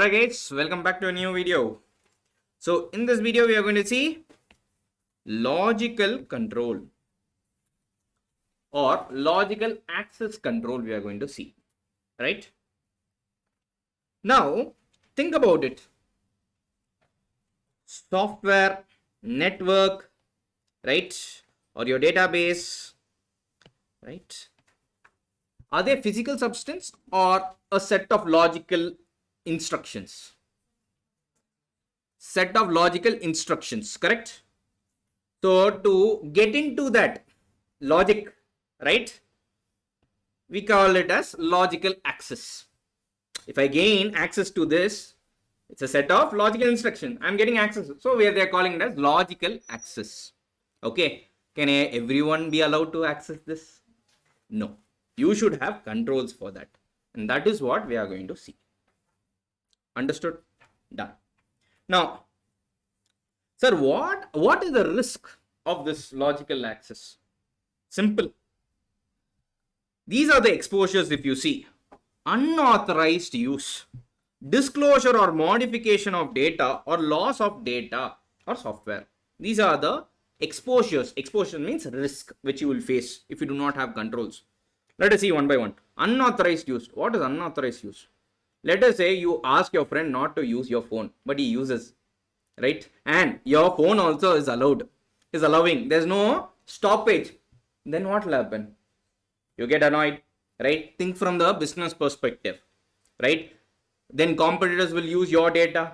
Alright guys, welcome back to a new video. So in this video we are going to see logical control or logical access control we are going to see, right? Now think about it. Software, network, right? Or your database, right? Are they physical substance or a set of logical instructions? Set of logical instructions, correct? So to get into that logic, right, we call it as logical access. If I gain access to this, it's a set of logical instruction. I'm getting access. So they are calling it as logical access. Okay. Can everyone be allowed to access this? No. You should have controls for that. And that is what we are going to see. Understood? Done. Now, sir, what is the risk of this logical access? Simple. These are the exposures if you see. Unauthorized use, disclosure or modification of data or loss of data or software. These are the exposures. Exposure means risk which you will face if you do not have controls. Let us see one by one. Unauthorized use. What is unauthorized use? Let us say you ask your friend not to use your phone, but he uses, right? And your phone also is allowing. There's no stoppage. Then what will happen? You get annoyed, right? Think from the business perspective, right? Then competitors will use your data,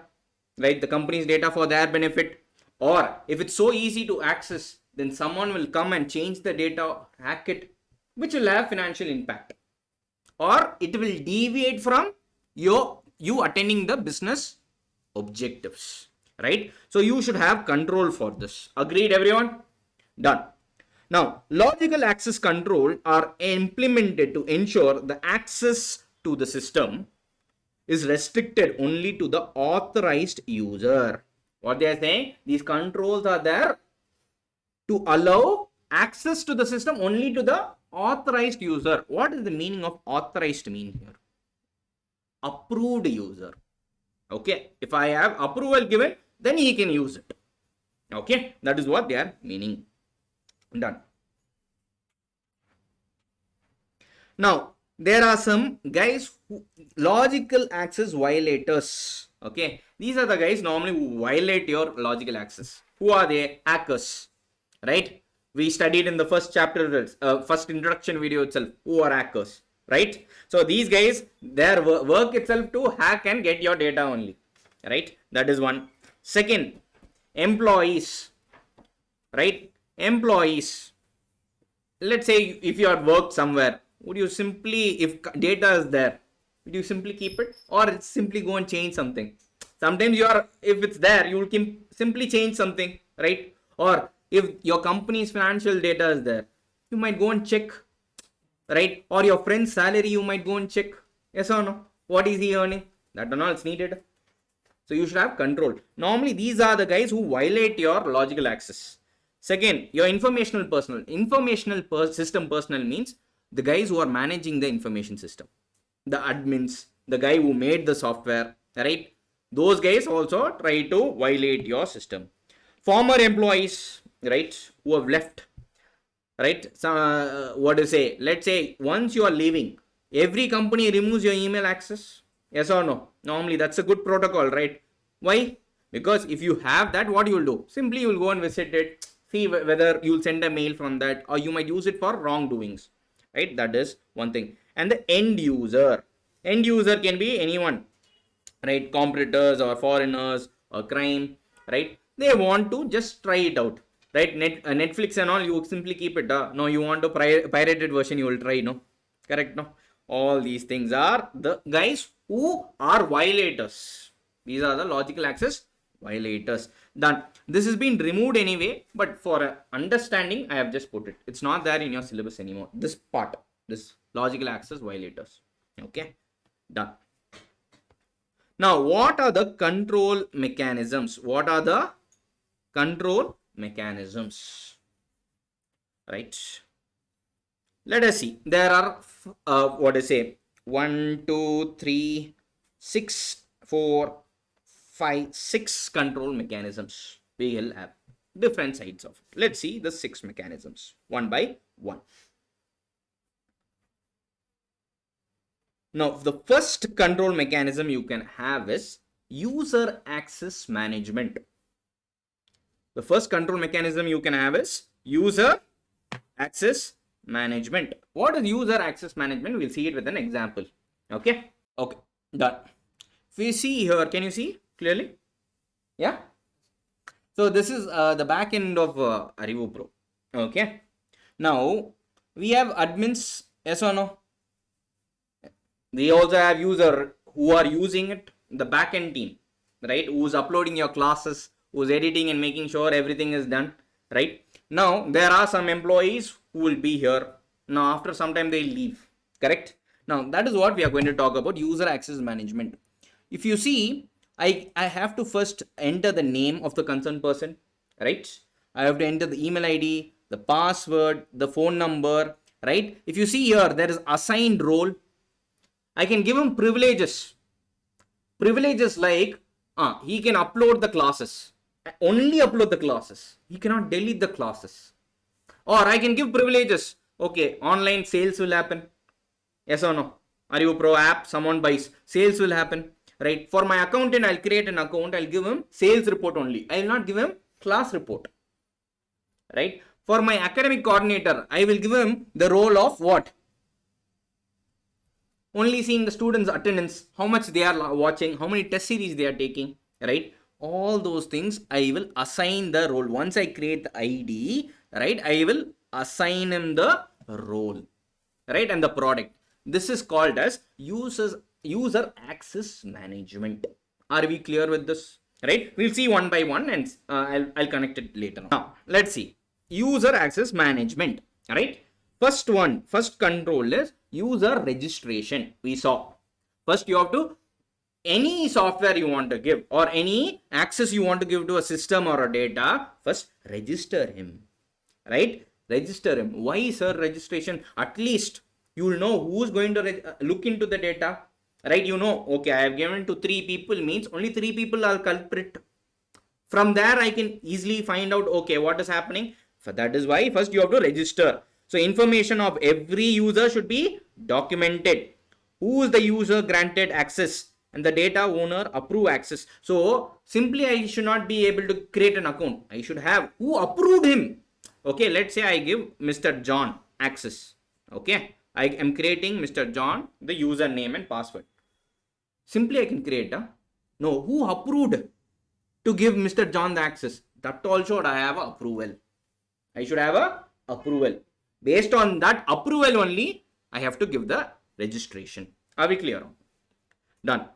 right? The company's data for their benefit. Or if it's so easy to access, then someone will come and change the data, hack it, which will have financial impact. Or it will deviate from you attaining the business objectives, right? So you should have control for this. Agreed, everyone? Done. Now, logical access control are implemented to ensure the access to the system is restricted only to the authorized user. What they are saying, these controls are there to allow access to the system only to the authorized user. What is the meaning of authorized mean here? Approved user. Okay, if I have approval given, then he can use it. Okay, that is what they are meaning. Done. Now there are some guys who logical access violators. Okay, these are the guys normally who violate your logical access. Who are they? Hackers, right? We studied in the first chapter, first introduction video itself, who are hackers, right? So these guys, their work itself to hack and get your data only, right? That is one. Second, employees, right? Employees. Let's say if you are worked somewhere, would you simply, if data is there, would you simply keep it, or it's simply go and change something? Sometimes if it's there, you will simply change something, right? Or if your company's financial data is there, you might go and check, right? Or your friend's salary, you might go and check. Yes or no? What is he earning? That and all is needed. So you should have control. Normally, these are the guys who violate your logical access. Second, your informational personnel. System personnel means the guys who are managing the information system. The admins, the guy who made the software, right? Those guys also try to violate your system. Former employees, right, who have left, right? So, what do you say? Let's say once you are leaving, every company removes your email access. Yes or no? Normally that's a good protocol, right? Why? Because if you have that, what you will do? Simply you will go and visit it, see whether you'll send a mail from that, or you might use it for wrongdoings, right? That is one thing. And the end user can be anyone, right? Competitors or foreigners or crime, right? They want to just try it out, right? Netflix and all, you simply keep it. No, you want a pirated version, you will try, no? Correct, no? All these things are the guys who are violators. These are the logical access violators. Done. This has been removed anyway, but for understanding, I have just put it. It's not there in your syllabus anymore. This part, this logical access violators. Okay, done. Now, what are the control mechanisms? What are the control mechanisms? Right. Let us see. There are, 1, 2, 3, 6 4, 5, 6 control mechanisms we will have. Different sides of it. Let's see the 6 mechanisms one by one. Now, the first control mechanism you can have is user access management. The first control mechanism you can have is user access management. What is user access management? We'll see it with an example. Okay. Okay. Done. If we see here, can you see clearly? Yeah. So this is the back end of Arivu Pro. Okay. Now we have admins. Yes or no? We also have user who are using it. The back end team, right? Who's uploading your classes, who's editing and making sure everything is done, right? Now there are some employees who will be here. Now after some time they leave. Correct? Now that is what we are going to talk about, user access management. If you see, I have to first enter the name of the concerned person, right? I have to enter the email ID, the password, the phone number, right? If you see here, there is assigned role. I can give him privileges. Privileges like, he can upload the classes. Only upload the classes. He cannot delete the classes. Or I can give privileges. Okay, online sales will happen. Yes or no? Arivu Pro app, someone buys. Sales will happen. Right? For my accountant, I'll create an account. I'll give him sales report only. I will not give him class report. Right? For my academic coordinator, I will give him the role of what? Only seeing the students' attendance, how much they are watching, how many test series they are taking. Right? All those things, I will assign the role. Once I create the ID, right, I will assign him the role. Right? And the product. This is called as user access management. Are we clear with this? Right? We'll see one by one and I'll connect it later on. Now, let's see. User access management. Right? First control is user registration. We saw. First, you have to, any software you want to give or any access you want to give to a system or a data, first register him. Right? Register him. Why, sir, registration? At least you will know who's going to look into the data. Right? You know, okay, I have given to 3 people means only 3 people are culprit. From there, I can easily find out, okay, what is happening. So that is why first you have to register. So information of every user should be documented. Who is the user granted access and the data owner approve access. So simply I should not be able to create an account. I should have who approved him. Okay, let's say I give Mr. John access. Okay, I am creating Mr. John, the username and password. Simply I can create no, who approved to give Mr. John the access. That also I have a approval. I should have a approval. Based on that approval only, I have to give the registration. Are we clear? Done.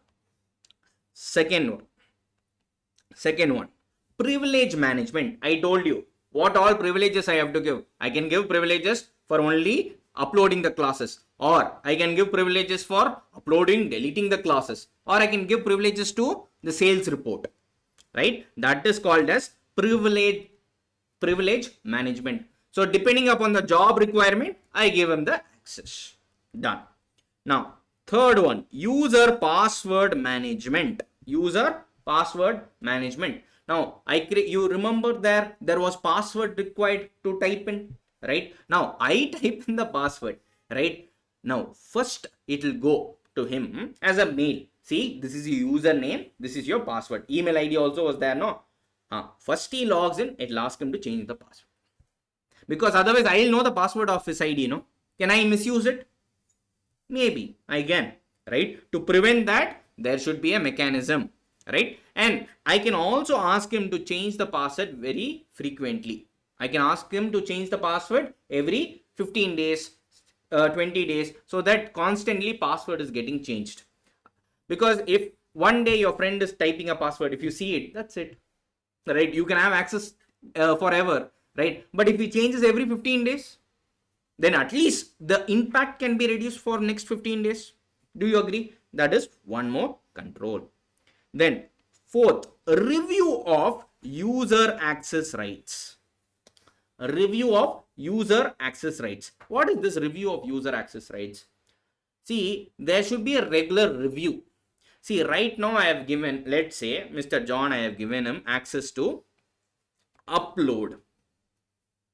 Second one. Privilege management. I told you what all privileges I have to give. I can give privileges for only uploading the classes, or I can give privileges for uploading, deleting the classes, or I can give privileges to the sales report. Right? That is called as privilege management. So depending upon the job requirement, I give him the access. Done. Now, third one, user password management. User password management. Now, you remember there was password required to type in, right? Now, I type in the password, right? Now, first it will go to him as a mail. See, this is your username. This is your password. Email ID also was there, no? First he logs in, it will ask him to change the password. Because otherwise I will know the password of his ID, no? Can I misuse it? Maybe I can, right? To prevent that, there should be a mechanism, right? And I can also ask him to change the password very frequently. I can ask him to change the password every 15 days, 20 days, so that constantly password is getting changed. Because if one day your friend is typing a password, if you see it, that's it, right? You can have access forever. Right? But if he changes every 15 days, then at least the impact can be reduced for next 15 days. Do you agree? That is one more control. Then fourth, review of user access rights. Review of user access rights. What is this review of user access rights? See, there should be a regular review. See, right now I have given, let's say, Mr. John, I have given him access to upload.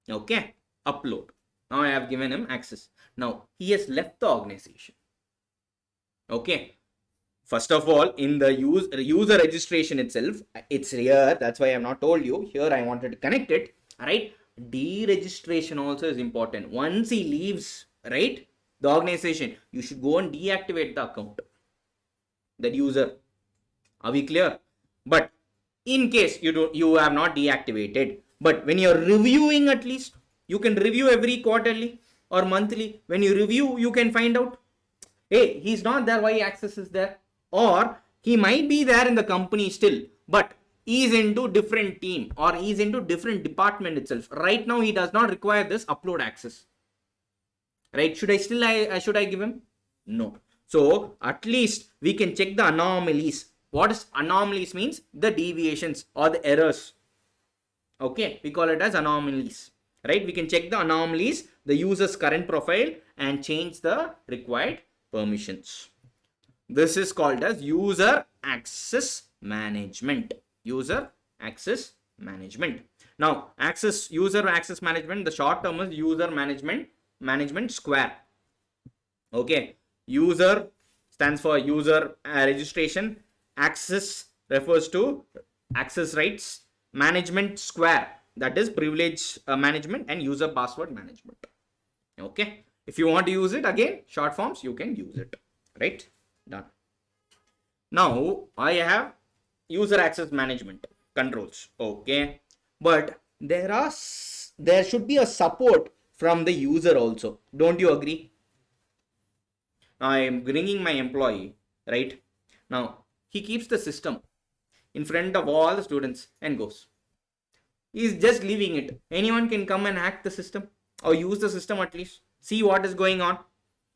Okay, upload. Now I have given him access. Now he has left the organization. Okay. First of all, in the user registration itself, it's here. That's why I have not told you. Here I wanted to connect it. Right. Deregistration also is important. Once he leaves, right, the organization, you should go and deactivate the account. That user. Are we clear? But in case you have not deactivated, but when you're reviewing, at least you can review every quarterly or monthly. When you review, you can find out, hey, he's not there, why access is there? Or he might be there in the company still, but he's into different team or he's into different department itself. Right now, he does not require this upload access. Right? Should I give him? No. So at least we can check the anomalies. What is anomalies means? The deviations or the errors. Okay, we call it as anomalies. Right? We can check the anomalies, the user's current profile, and change the required permissions. This is called as user access management. User access management. Now, user access management, the short term is user management square. Okay. User stands for user registration. Access refers to access rights. Management square, that is privilege management and user password management. Okay. If you want to use it, again, short forms, you can use it. Right? Done. Now, I have user access management controls. Okay. But there should be a support from the user also. Don't you agree? I am bringing my employee, right? Now, he keeps the system in front of all the students and goes. He is just leaving it. Anyone can come and hack the system or use the system at least. See what is going on.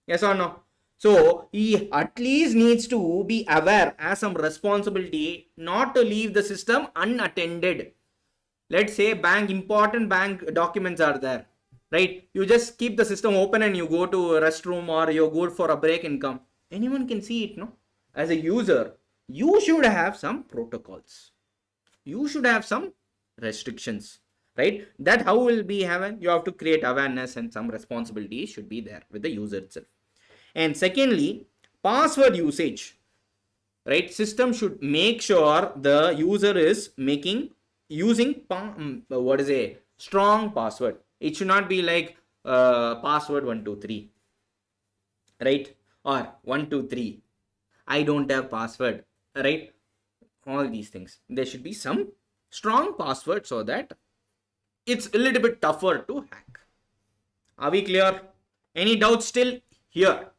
Yes or no? So, he at least needs to be aware, as some responsibility, not to leave the system unattended. Let's say important bank documents are there. Right? You just keep the system open and you go to a restroom or you go for a break and come. Anyone can see it, no? As a user, you should have some protocols. You should have some restrictions, right? That how will be having, you have to create awareness and some responsibility should be there with the user itself. And secondly, password usage, right? System should make sure the user is using strong password. It should not be like password 123, right? Or 123. I don't have password, right? All these things. There should be some strong password so that it's a little bit tougher to hack. Are we clear? Any doubts still here?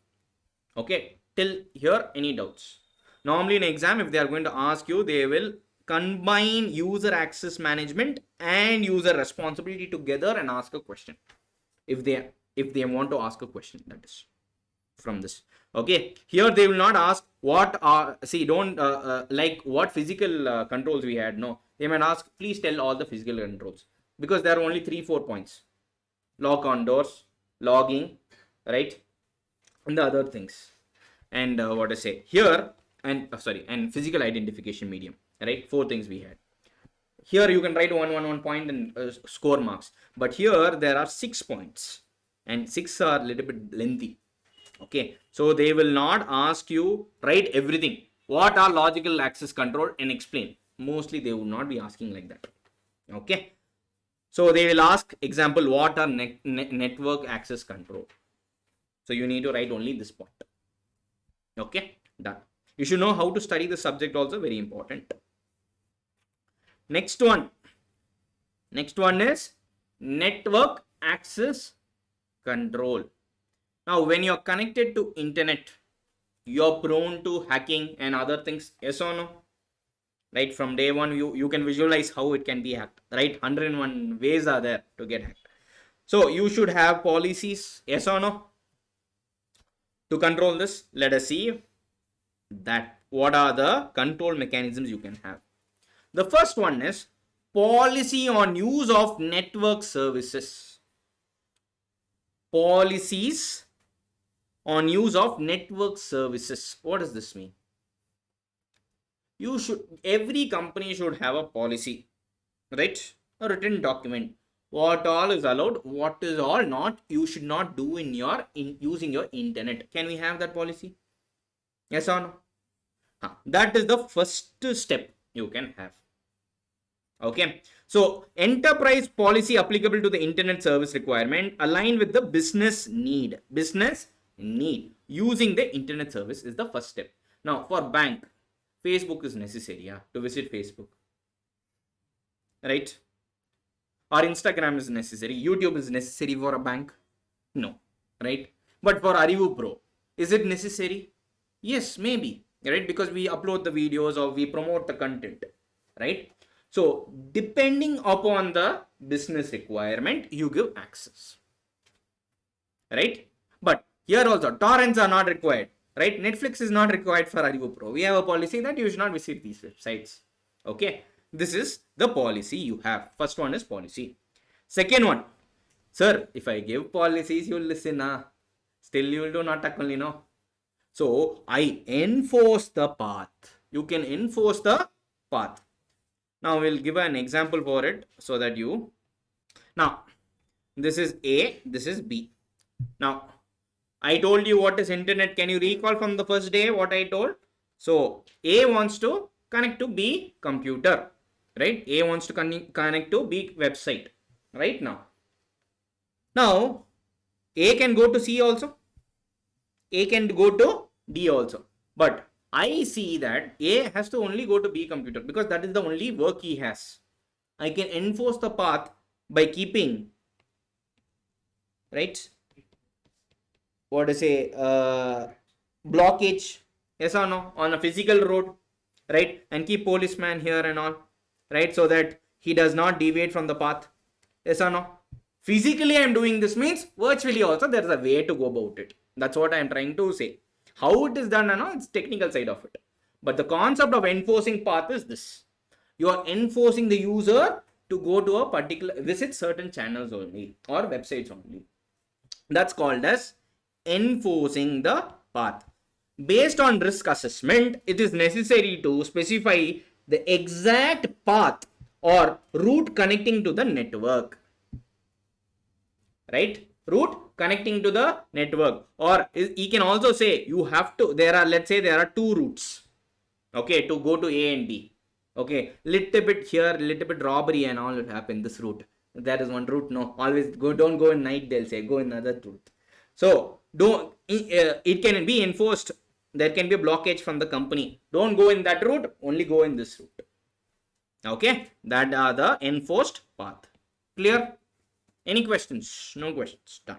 Okay, till here, any doubts? Normally in exam, if they are going to ask you, they will combine user access management and user responsibility together and ask a question. If they want to ask a question, that is from this. Okay, here they will not ask what are, like what physical controls we had. No, they might ask, please tell all the physical controls, because there are only 3-4 points: lock on doors, logging, right, and the other things. And what I say here, and and physical identification medium, right? 4 things we had. Here you can write 1 point and score marks, but here there are 6 points, and 6 are a little bit lengthy. Okay, so they will not ask you write everything. What are logical access control and explain. Mostly they will not be asking like that. Okay, so they will ask example, what are network access control. So you need to write only this part. Okay, done. You should know how to study the subject also, very important. Next one is network access control. Now, when you're connected to internet, you're prone to hacking and other things. Yes or no? Right, from day one, you can visualize how it can be hacked. Right, 101 ways are there to get hacked. So you should have policies. Yes or no? To control this, let us see that what are the control mechanisms you can have. The first one is policy on use of network services. Policies on use of network services. What does this mean? every company should have a policy, right? A written document. What all is allowed, what is all not, you should not do in using your internet. Can we have that policy? Yes or no? That is the first step you can have. Okay, so enterprise policy applicable to the internet service requirement aligned with the business need. Business need using the internet service is the first step. Now for bank, Facebook is necessary to visit Facebook, right? Or Instagram is necessary. YouTube is necessary for a bank? No, right? But for Arivu Pro, is it necessary? Yes, maybe, right? Because we upload the videos or we promote the content, right? So depending upon the business requirement, you give access, right? But here also, torrents are not required, right? Netflix is not required for Arivu Pro. We have a policy that you should not visit these websites. Okay, this is the policy you have. First one is policy. Second one, sir, if I give policies, you will listen. Still, you will do not only, no. So I enforce the path. You can enforce the path. Now we'll give an example for it so that you. Now this is A, this is B. Now I told you what is internet. Can you recall from the first day what I told? So A wants to connect to B computer, right? A wants to connect to B website, right? Now A can go to C also. A can go to D also. But I see that A has to only go to B computer because that is the only work he has. I can enforce the path by keeping, right? What to say, blockage, yes or no, on a physical road, right? And keep policeman here and all, right? So that he does not deviate from the path, yes or no? Physically I am doing this means virtually also there is a way to go about it. That's what I am trying to say. How it is done, it's technical side of it. But the concept of enforcing path is this. You are enforcing the user to go to a particular, visit certain channels only or websites only. That's called as enforcing the path. Based on risk assessment, it is necessary to specify the exact path or route connecting to the network. Right? Route connecting to the network. Or he can also say you have to, let's say there are two routes, okay, to go to A and B. Okay, little bit here, little bit robbery and all will happen this route. There is one route, no, always don't go in night, they'll say, go in another route. So it can be enforced. There can be a blockage from the company. Don't go in that route, only go in this route. Okay, that are the enforced path. Clear? Any questions? No questions. Done.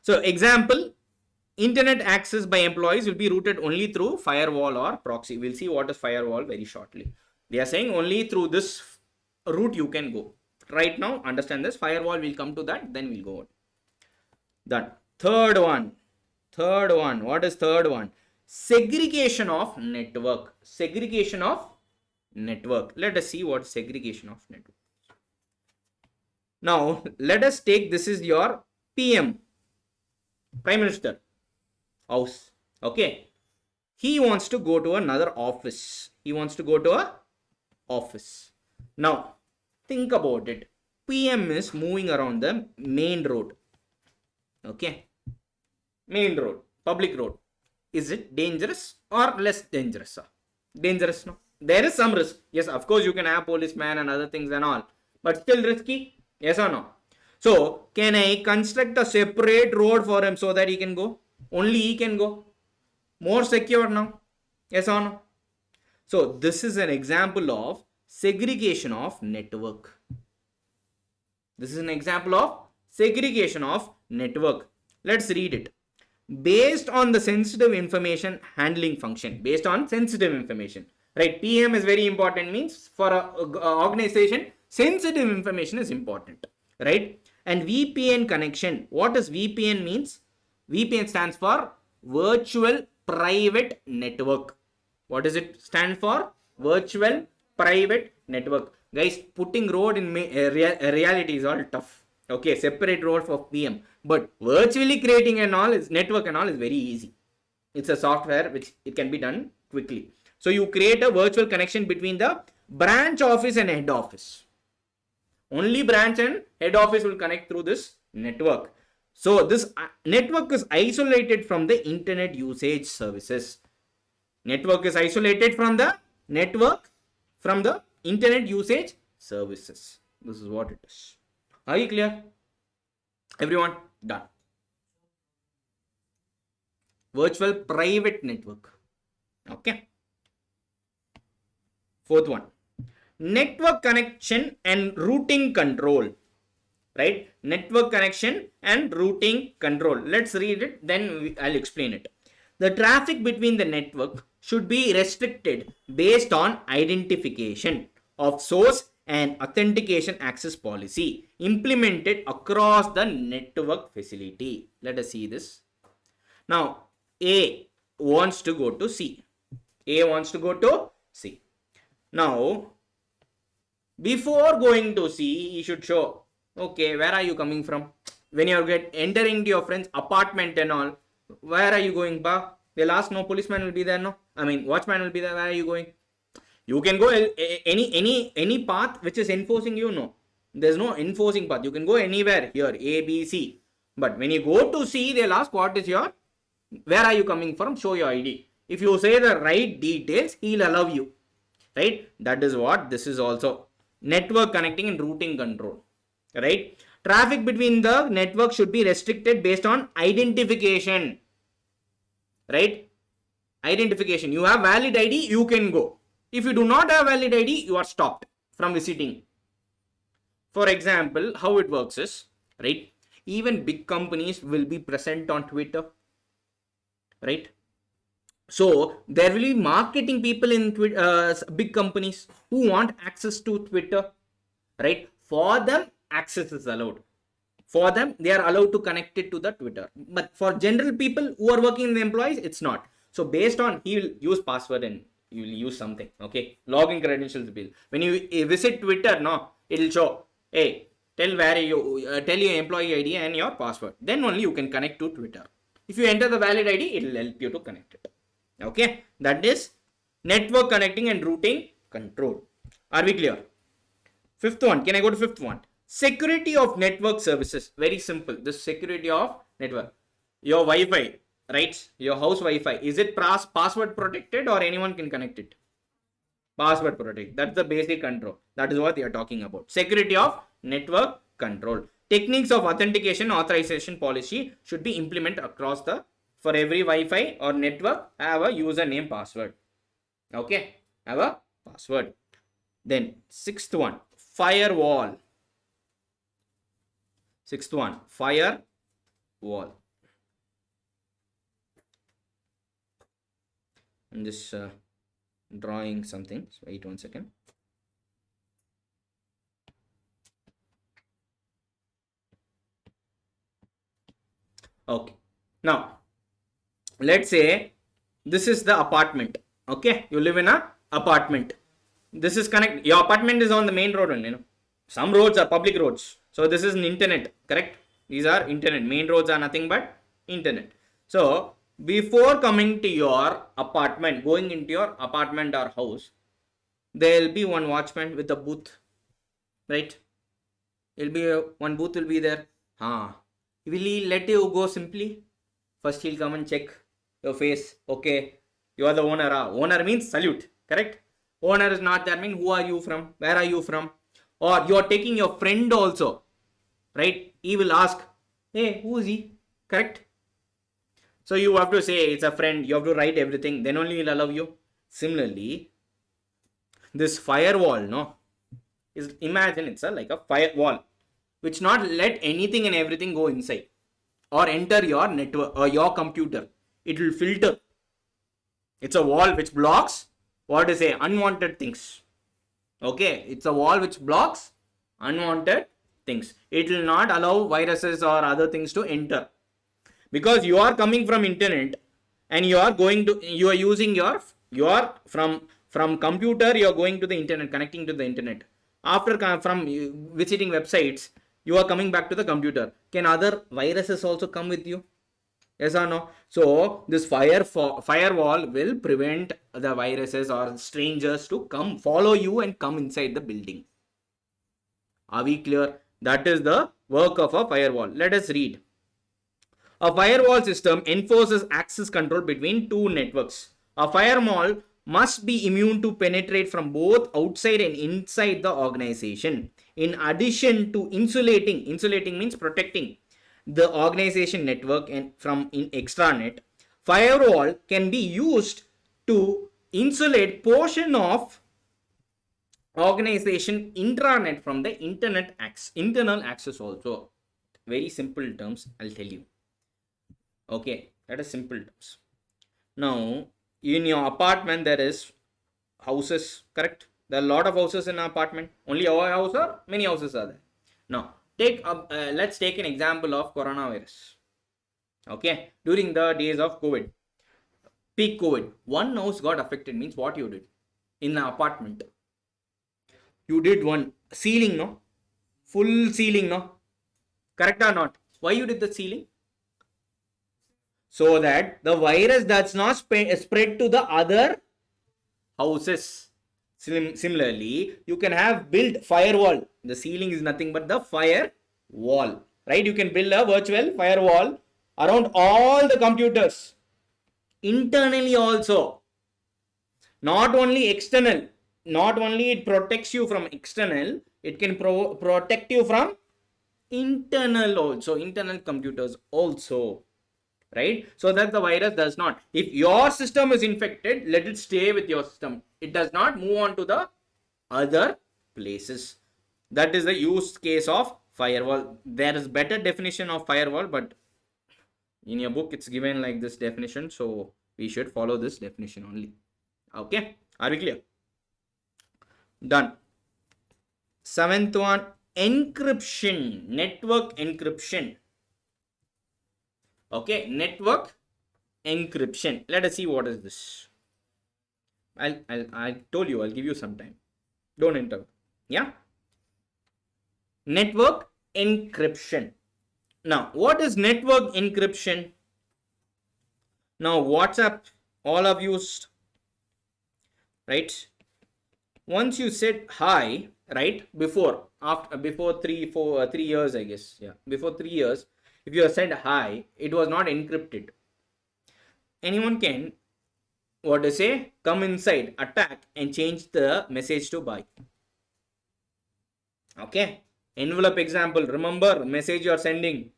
So example, internet access by employees will be routed only through firewall or proxy. We'll see what is firewall very shortly. They are saying only through this route you can go. Right now, understand this. Firewall will come to that, then we'll go on. Done. Third one. What is third one? Segregation of network. Segregation of network. Let us see what segregation of network. Now, let us take, this is your PM, Prime Minister house. Okay. He wants to go to another office. Now, think about it. PM is moving around the main road. Okay. Main road, public road. Is it dangerous or less dangerous? Dangerous, no? There is some risk. Yes, of course, you can have policeman and other things and all. But still risky. Yes or no? So, can I construct a separate road for him so that he can go? Only he can go. More secure now. Yes or no? So, this is an example of segregation of network. Let's read it. Based on the sensitive information handling function. Based on sensitive information. Right? PM is very important, means for an organization, sensitive information is important. Right? And VPN connection. What does VPN means? VPN stands for Virtual Private Network. What does it stand for? Virtual Private Network. Guys, putting road in reality is all tough. Okay, separate road for PM. But virtually creating and all is network and all is very easy. It's a software which it can be done quickly. So you create a virtual connection between the branch office and head office. Only branch and head office will connect through this network. So this network is isolated from the internet usage services. Network is isolated from the internet usage services. This is what it is. Are you clear? Everyone? Done. Virtual private network. Okay. Fourth one. Network connection and routing control. Right? Network connection and routing control. Let's read it, then I'll explain it. The traffic between the network should be restricted based on identification of source and authentication access policy implemented across the network facility. Let us see this. Now, A wants to go to C. A wants to go to C. Now, before going to C, he should show, okay, where are you coming from? When you're entering to your friend's apartment and all, where are you going, ba? They'll ask, no, policeman will be there, no? I mean, watchman will be there, where are you going? You can go any path which is enforcing you, no. There's no enforcing path. You can go anywhere here, A, B, C. But when you go to C, they'll ask, what is your, where are you coming from? Show your ID. If you say the right details, he'll allow you. Right? That is what this is also. Network connecting and routing control. Right? Traffic between the network should be restricted based on identification. Right? Identification. You have valid ID, you can go. If you do not have valid ID, you are stopped from visiting. For example, how it works is, right? Even big companies will be present on Twitter. Right? So there will be marketing people in big companies who want access to Twitter. Right? For them, access is allowed. For them, they are allowed to connect it to the Twitter. But for general people who are working in the employees, it's not. So based on, he will use password and you will use something. Okay. Login credentials bill. When you visit Twitter, no, it will show, hey, tell where you, tell your employee ID and your password. Then only you can connect to Twitter. If you enter the valid ID, it will help you to connect it. Okay. That is network connecting and routing control. Are we clear? Fifth one. Can I go to fifth one? Security of network services. Very simple. The security of network. Your Wi-Fi, right? Your house Wi-Fi. Is it password protected or anyone can connect it? Password protected. That's the basic control. That is what they are talking about. Security of network control. Techniques of authentication authorization policy should be implemented across the, for every Wi-Fi or network, have a username password. Okay. Have a password. Then sixth one, firewall. Sixth one, firewall. I'm just drawing something. So wait 1 second. Okay. Now, let's say this is the apartment. Okay. You live in a apartment. This is connect. Your apartment is on the main road only, you know. Some roads are public roads. So this is an internet, correct? These are internet. Main roads are nothing but internet. So before coming to your apartment, going into your apartment or house, there will be one watchman with a booth, right? It'll be one booth will be there. Will he let you go simply? First he'll come and check your face. Okay, you are the owner. Owner means salute, correct? Owner is not there, mean who are you from? Where are you from? Or you are taking your friend also, right? He will ask, hey, who is he? Correct? So you have to say it's a friend. You have to write everything. Then only he'll allow you. Similarly, this firewall, no, is, imagine it's like a firewall which not let anything and everything go inside or enter your network or your computer. It will filter. It's a wall which blocks what to say unwanted things. Okay, it's a wall which blocks unwanted things. It will not allow viruses or other things to enter. Because you are coming from internet and you are going to, you are using your from computer, you are going to the internet, connecting to the internet. After from visiting websites, you are coming back to the computer. Can other viruses also come with you? Yes or no? So this firewall will prevent the viruses or strangers to come follow you and come inside the building. Are we clear? That is the work of a firewall. Let us read. A firewall system enforces access control between two networks. A firewall must be immune to penetrate from both outside and inside the organization. In addition to insulating means protecting the organization network and from in extranet, firewall can be used to insulate portion of organization intranet from the internal access also. Very simple terms, I'll tell you. Okay, that is simple terms. Now, in your apartment, there is houses, correct? There are a lot of houses in an apartment. Only our house or many houses are there. Now, let's take an example of coronavirus. Okay, during the days of COVID, peak COVID, one house got affected means what you did in an apartment. You did one sealing, no? Full sealing, no? Correct or not? Why you did the sealing? So that the virus does not spread to the other houses. Similarly, you can have built firewall. The ceiling is nothing but the firewall, right? You can build a virtual firewall around all the computers. Internally also. Not only external. Not only it protects you from external, it can protect you from internal also. Internal computers also. Right? So that the virus does not. If your system is infected, let it stay with your system. It does not move on to the other places. That is the use case of firewall. There is better definition of firewall, but in your book it's given like this definition. So we should follow this definition only. Okay. Are we clear? Done. Seventh one, encryption, network encryption. Okay, network encryption. Let us see what is this. I told you I'll give you some time. Don't interrupt. Yeah. Network encryption. Now, what is network encryption? Now, WhatsApp, all of you, right? Once you said hi, right? Before 3 years, I guess. Yeah, before 3 years. If you said hi, it was not encrypted. Anyone can, what to say, come inside, attack and change the message to bye. Okay. Envelope example. Remember message you are sending.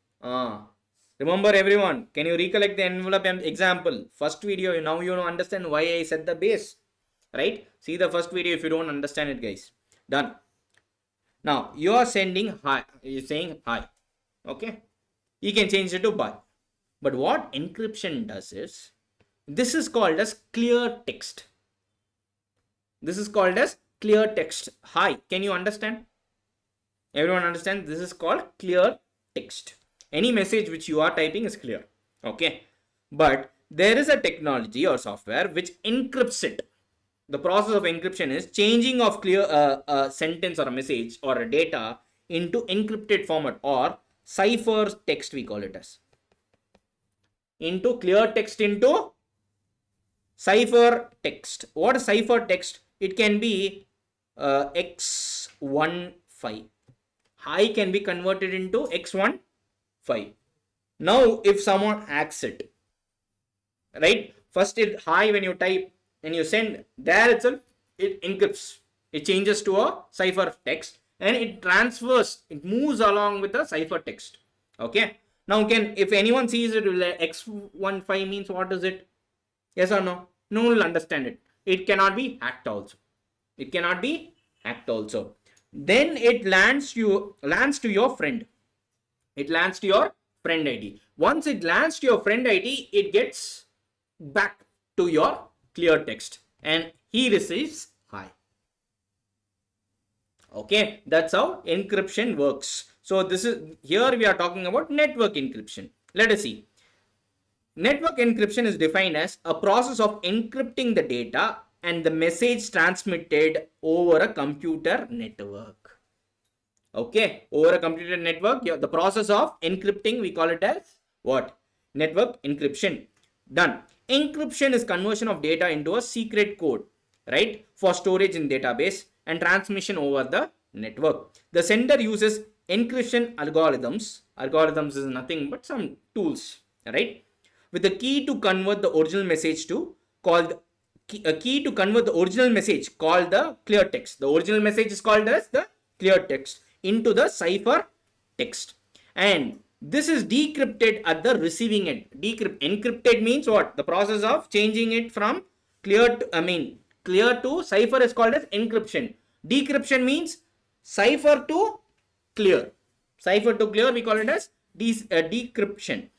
Remember everyone. Can you recollect the envelope example? First video. Now you understand why I said the base. Right? See the first video if you don't understand it, guys. Done. Now you are sending hi. You're saying hi. Okay. You can change it to bye. But what encryption does is, this is called as clear text. This is called as clear text. Hi, can you understand? Everyone understand? This is called clear text. Any message which you are typing is clear. Okay. But there is a technology or software which encrypts it. The process of encryption is changing of clear a sentence or a message or a data into encrypted format or cipher text, we call it as. Into clear text into cipher text. What is cipher text? It can be x15. Hi can be converted into x15. Now, if someone hacks it, right? First, hi when you type and you send, there itself it encrypts. It changes to a cipher text. And it transfers, it moves along with the cipher text. Okay. Now, if anyone sees it, x15 means what is it? Yes or no? No one will understand it. It cannot be hacked also. It cannot be hacked also. Then it lands to your friend. It lands to your friend ID. Once it lands to your friend ID, it gets back to your clear text. And he receives hi. Okay, that's how encryption works. So here we are talking about network encryption. Let us see. Network encryption is defined as a process of encrypting the data and the message transmitted over a computer network. Okay, over a computer network, the process of encrypting, we call it as what? network encryption. Done. Encryption is conversion of data into a secret code, right, for storage in database and transmission over the network. The sender uses encryption algorithms. Algorithms is nothing but some tools, right, with the key to convert the original message to called a key to convert the original message called the clear text. The original message is called as the clear text into the cipher text, and this is decrypted at the receiving end. Encrypted means what? The process of changing it from clear to clear to cipher is called as encryption. Decryption means cipher to clear. Cipher to clear, we call it as decryption.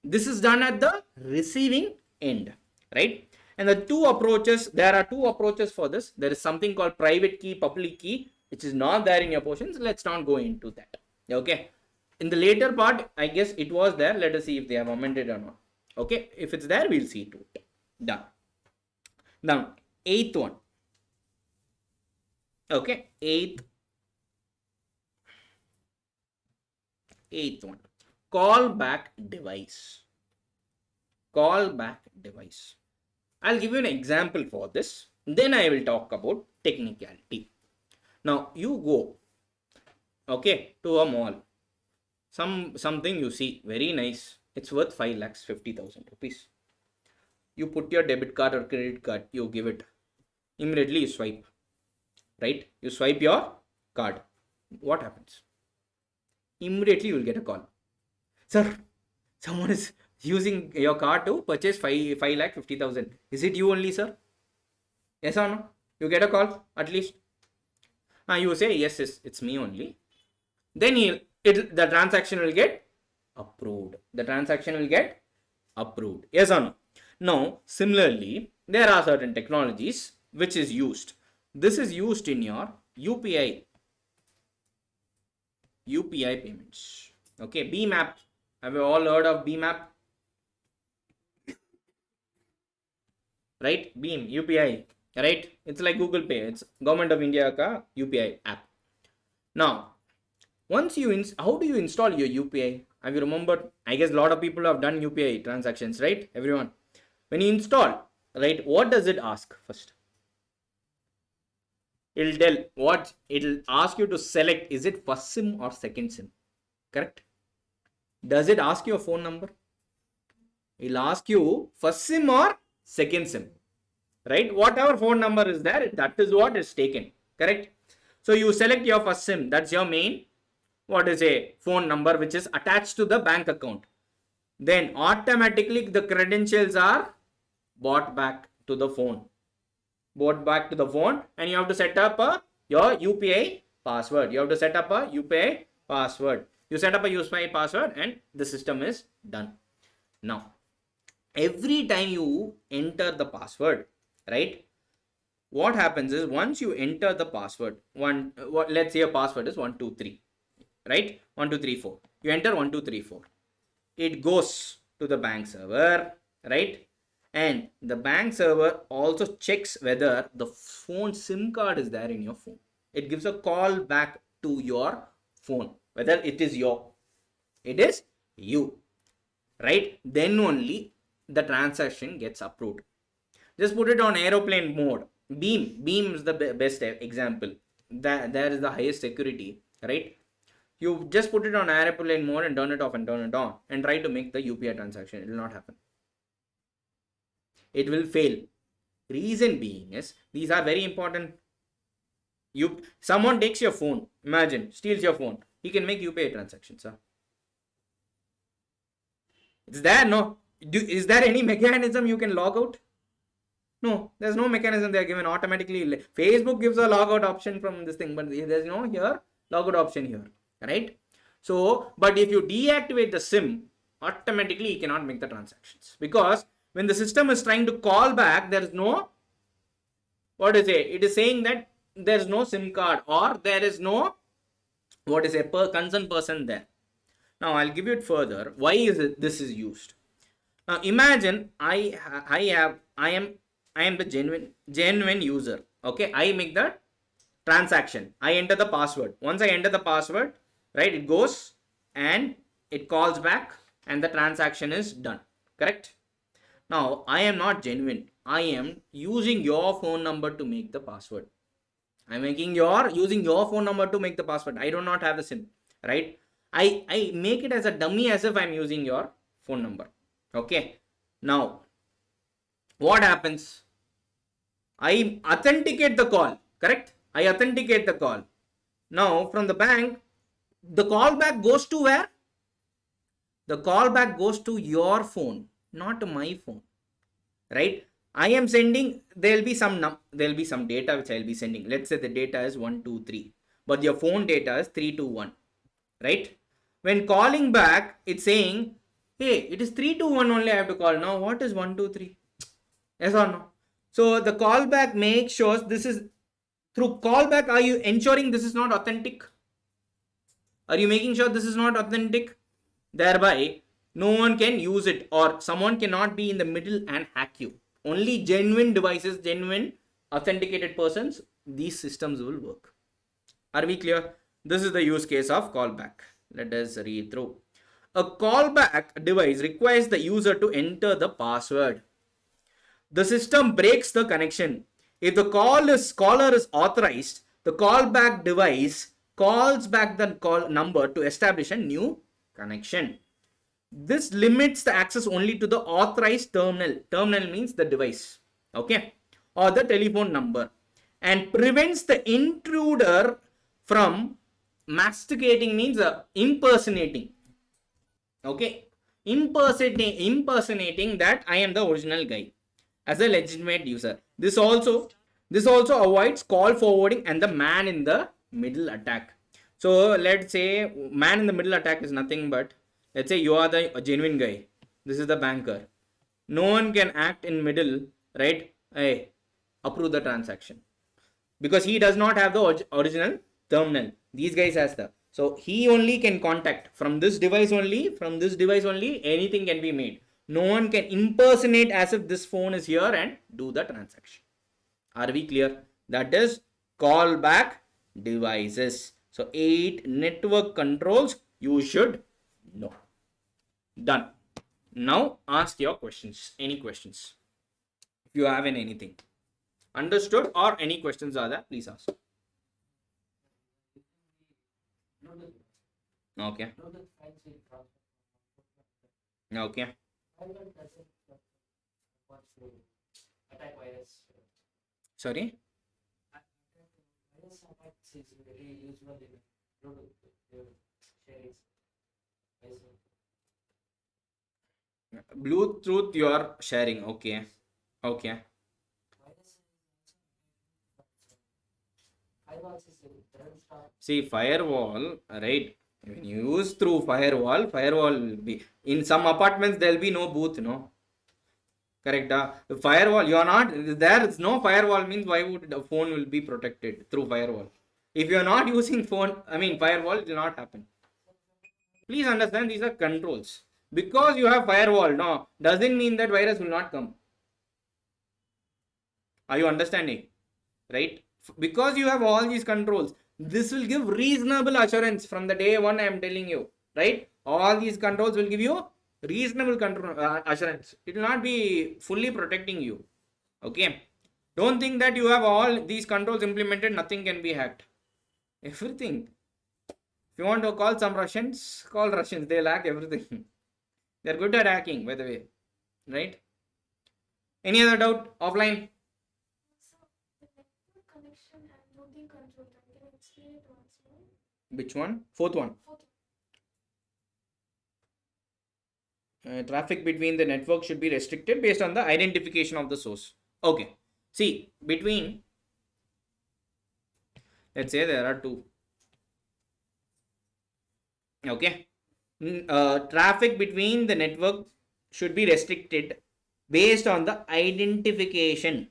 This is done at the receiving end, right? And the two approaches, there are two approaches for this. There is something called private key, public key, which is not there in your portions. Let's not go into that. Okay. In the later part, I guess it was there. Let us see if they have amended or not. Okay. If it's there, we'll see to it. Done. Now, eighth one. Okay. Eighth one. Callback device. Callback device. I'll give you an example for this. Then I will talk about technicality. Now you go, okay, to a mall. Something you see very nice. It's worth 5,50,000 rupees. You put your debit card or credit card. You give it. Immediately you swipe. Right? You swipe your card. What happens? Immediately you will get a call. Sir, someone is using your card to purchase 5,50,000. Is it you only, sir? Yes or no? You get a call at least. You say yes, it's me only. Then the transaction will get approved. The transaction will get approved. Yes or no? Now, similarly, there are certain technologies which is used. This is used in your UPI payments. Okay, BMAP. Have you all heard of BMAP? Right? Beam, UPI, right? It's like Google Pay. It's Government of India ka UPI app. Now, once you how do you install your UPI? Have you remembered? I guess a lot of people have done UPI transactions, right? Everyone. When you install, right, what does it ask first? It'll ask you to select, is it first SIM or second SIM? Correct? Does it ask you a phone number? It'll ask you first SIM or second SIM, right? Whatever phone number is there, that is what is taken, correct? So you select your first SIM, that's your main, phone number which is attached to the bank account. Then automatically the credentials are bought back to the phone. And you have to set up your UPI password. You set up a UPI password and the system is done. Now, every time you enter the password, right, what happens is once you enter the password, let's say your password is 123, right? 1234. You enter 1234. It goes to the bank server, right? And the bank server also checks whether the phone SIM card is there in your phone. It gives a call back to your phone, whether it is you, right? Then only the transaction gets approved. Just put it on aeroplane mode. Beam is the best example. There is the highest security, right? You just put it on aeroplane mode and turn it off and turn it on and try to make the UPI transaction. It will not happen. It will fail. Reason being is, these are very important. Someone takes your phone, imagine, steals your phone. He can make UPI transactions, sir. It's there, no? Is there any mechanism you can log out? No, there's no mechanism. They are given automatically. Facebook gives a logout option from this thing, but there's no here logout option here, right? So, but if you deactivate the SIM, automatically you cannot make the transactions, because when the system is trying to call back, there is no, it is saying that there is no SIM card or there is no, concerned person there. Now, I'll give you it further. Why is this is used? Now, imagine I am the genuine user. Okay, I make the transaction. I enter the password. Once I enter the password, right, it goes and it calls back and the transaction is done. Correct? Now, I am not genuine. I am using your phone number to make the password. I'm using your phone number to make the password. I do not have the SIM, right? I make it as a dummy as if I'm using your phone number. Okay. Now, what happens? I authenticate the call, correct? I authenticate the call. Now, from the bank, the callback goes to where? The callback goes to your phone, not my phone, right? I am sending, there'll be some data which I'll be sending. Let's say the data is 123, but your phone data is 321, right? When calling back, it's saying, hey, it is 321 only I have to call. Now, what is 123? Yes or no? So the callback makes sure this is through callback. Are you ensuring this is not authentic? Are you making sure this is not authentic? Thereby, no one can use it, or someone cannot be in the middle and hack you. Only genuine devices, genuine authenticated persons, these systems will work. Are we clear? This is the use case of callback. Let us read through. A callback device requires the user to enter the password. The system breaks the connection. If the caller is authorized, the callback device calls back the call number to establish a new connection. This limits the access only to the authorized terminal. Terminal means the device, okay, or the telephone number, and prevents the intruder from masticating, means impersonating, okay, impersonating that I am the original guy as a legitimate user. This also avoids call forwarding and the man in the middle attack. So let's say man in the middle attack is nothing but, let's say you are the genuine guy. This is the banker. No one can act in middle, right? Hey, approve the transaction, because he does not have the original terminal. These guys has the, so he only can contact from this device only. From this device only, anything can be made. No one can impersonate as if this phone is here and do the transaction. Are we clear? That is callback devices. So 8 network controls you should know. Done. Now ask your questions. Any questions? If you have anything. Understood or any questions are there, please ask. Okay. Okay. Sorry? Bluetooth you are sharing. Okay. Okay. See, firewall, right? When you use through firewall will be in some apartments, there'll be no booth, no? Correct. The firewall, you are not there. Is no firewall, means why would the phone will be protected through firewall? If you are not using firewall, it will not happen. Please understand, these are controls. Because you have firewall, no, doesn't mean that virus will not come. Are you understanding? Right? Because you have all these controls, this will give reasonable assurance from the day one. I am telling you, right? All these controls will give you reasonable control assurance. It will not be fully protecting you. Okay, don't think that you have all these controls implemented, nothing can be hacked. Everything. If you want to call some Russians, call Russians. They hack everything. They're good at hacking, by the way, right? Any other doubt? Offline. Which one? Fourth one. Traffic between the network should be restricted based on the identification of the source. Okay. See, between, let's say there are two. Okay. Traffic between the network should be restricted based on the identification,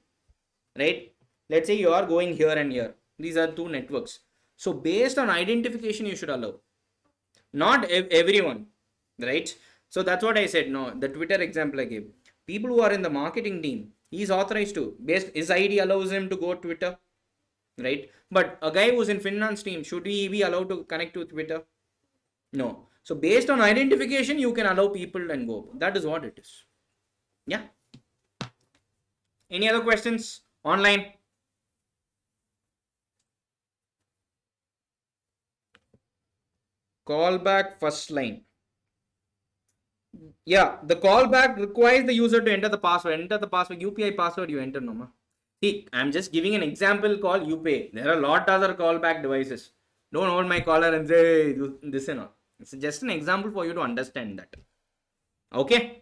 right? Let's say you are going here and here. These are two networks. So based on identification, you should allow. Not everyone, right? So that's what I said. No, the Twitter example I gave. People who are in the marketing team, he is authorized to. Based his ID allows him to go Twitter, right? But a guy who's in finance team, should he be allowed to connect to Twitter? No. So based on identification, you can allow people and go. That is what it is. Yeah. Any other questions online? Callback first line. Yeah, the callback requires the user to enter the password. Enter the password, UPI password you enter, no. See, I'm just giving an example called UPI. There are a lot other callback devices. Don't hold my collar and say this and all. It's just an example for you to understand that. Okay.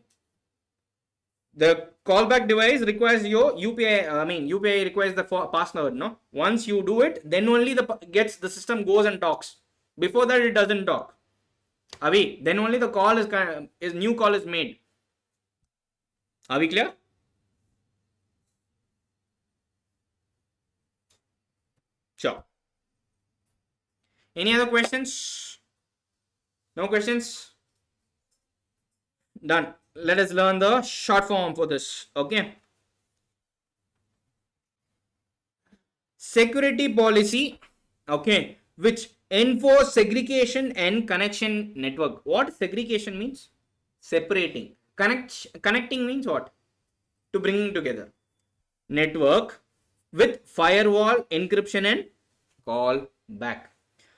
The callback device requires your UPI. UPI requires the password. No. Once you do it, then only the system goes and talks. Before that, it doesn't talk. Avi, then only the call is new call is made. Are we clear? Sure. Any other questions? No questions? Done. Let us learn the short form for this. Okay. Security policy. Okay. Which enforce segregation and connection network. What segregation means? Separating. Connecting means what? To bringing together. Network with firewall, encryption and call back.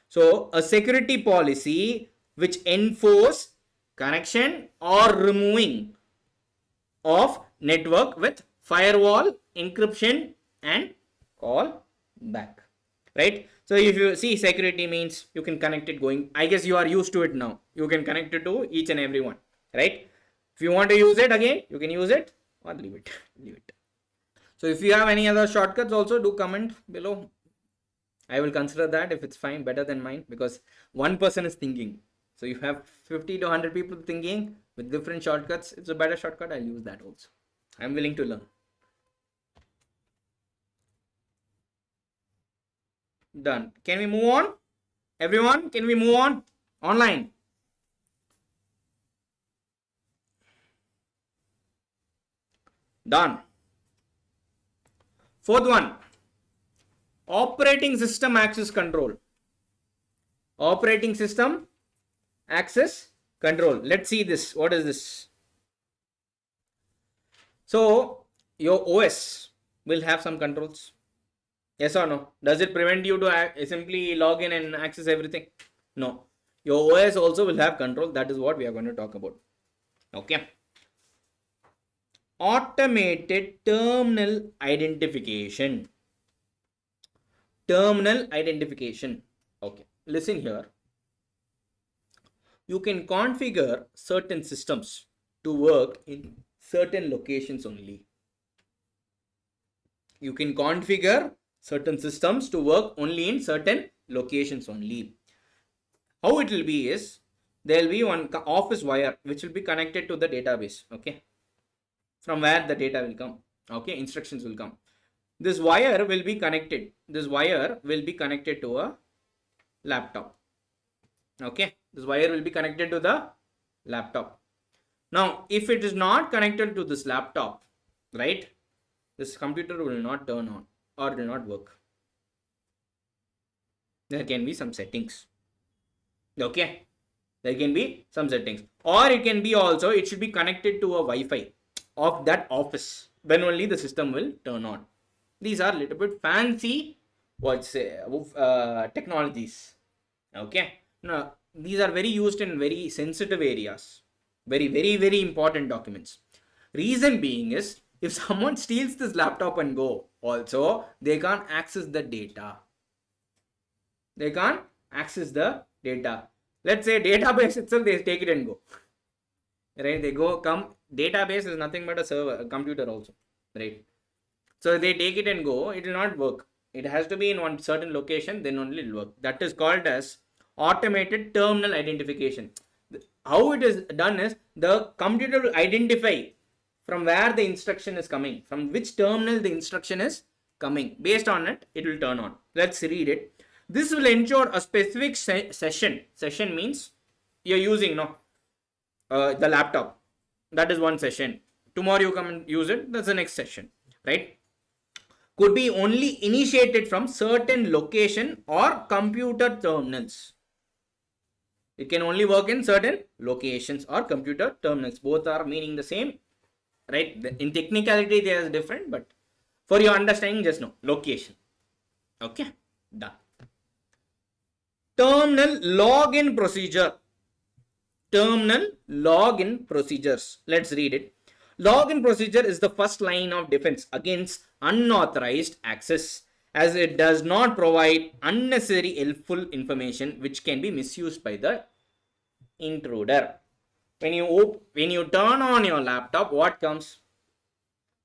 So a security policy which enforce connection or removing of network with firewall, encryption and call back. Right? So if you see, security means you can connect it going. I guess you are used to it now. You can connect it to each and every one. Right? If you want to use it again, you can use it or leave it. Leave it. So if you have any other shortcuts also, do comment below. I will consider that if it's fine, better than mine, because one person is thinking. So you have 50 to 100 people thinking with different shortcuts. It's a better shortcut. I'll use that also. I'm willing to learn. Done. Can we move on? Everyone, can we move on? Online. Done. Fourth one. Operating system access control. Operating system access control. Let's see this. What is this? So your OS will have some controls. Yes or no? Does it prevent you to simply log in and access everything? No. Your OS also will have control. That is what we are going to talk about. Okay. Automated terminal identification. Terminal identification. Okay. Listen here. You can configure certain systems to work in certain locations only. You can configure certain systems to work only in certain locations only. How it will be is, there will be one office wire which will be connected to the database. Okay. From where the data will come. Okay. Instructions will come. This wire will be connected. This wire will be connected to a laptop. Okay. This wire will be connected to the laptop. Now, if it is not connected to this laptop, right, this computer will not turn on or will not work. There can be some settings. Okay. There can be some settings. Or it can be also, it should be connected to a Wi-Fi of that office. Then only the system will turn on. These are a little bit fancy technologies. Okay. Now, these are very used in very sensitive areas. Very important documents. Reason being is, if someone steals this laptop and go, also, they can't access the data. They can't access the data. Let's say database itself, they take it and go. Right? They come. Database is nothing but a server, a computer also. Right? So they take it and go, it will not work. It has to be in one certain location, then only it will work. That is called as automated terminal identification. How it is done is, the computer will identify from where the instruction is coming, from which terminal the instruction is coming. Based on it, it will turn on. Let's read it. This will ensure a specific session. Session means you're using the laptop. That is one session. Tomorrow you come and use it. That's the next session. Right? Could be only initiated from certain location or computer terminals. It can only work in certain locations or computer terminals. Both are meaning the same, right? In technicality, they are different, but for your understanding, just know location. Okay, done. Terminal login procedure. Terminal login procedures. Let's read it. Login procedure is the first line of defense against unauthorized access, as it does not provide unnecessary helpful information which can be misused by the intruder. When you turn on your laptop, what comes?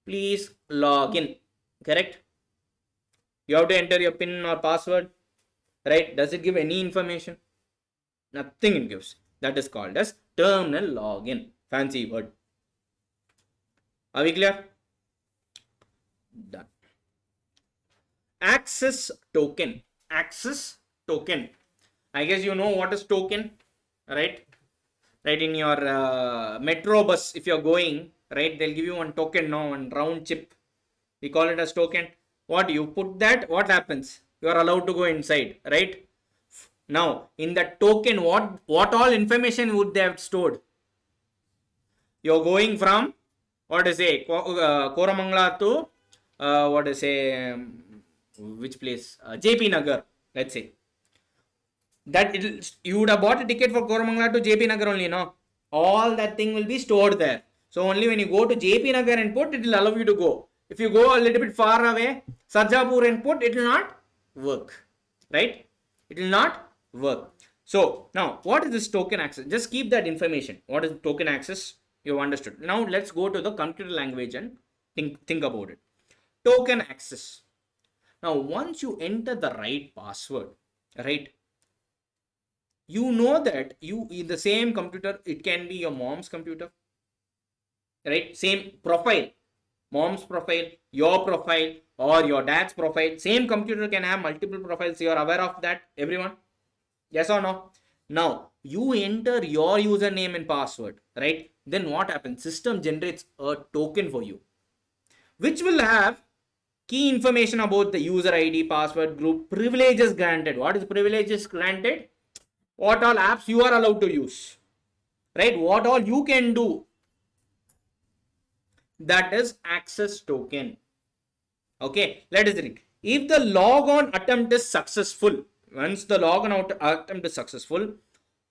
Please log in. Correct? You have to enter your PIN or password. Right? Does it give any information? Nothing it gives. That is called as terminal login. Fancy word. Are we clear? Done. Access token. Access token. I guess you know what is token, right? Right, in your metro bus, if you're going, right, they'll give you one token, no, one round chip. We call it as token. What you put that, what happens? You are allowed to go inside, right? Now, in that token, what all information would they have stored? You're going from, what is it, Koramangala to, what is it, which place? JP Nagar, let's say. That you would have bought a ticket for Koramangala to JP Nagar only, no? All that thing will be stored there. So only when you go to JP Nagar and put, it will allow you to go. If you go a little bit far away, Sarjapur and put, it will not work, right? It will not work. So now, what is this token access? Just keep that information. What is token access? You have understood. Now let's go to the computer language and think about it. Token access. Now once you enter the right password, right? You know that you in the same computer, it can be your mom's computer, right? Same profile, mom's profile, your profile, or your dad's profile. Same computer can have multiple profiles. You are aware of that, everyone? Yes or no? Now you enter your username and password, right? Then what happens? System generates a token for you, which will have key information about the user ID, password, group, privileges granted. What is privileges granted? What all apps you are allowed to use, right? What all you can do. That is access token. Okay, let us read. If the logon attempt is successful, once the logon attempt is successful,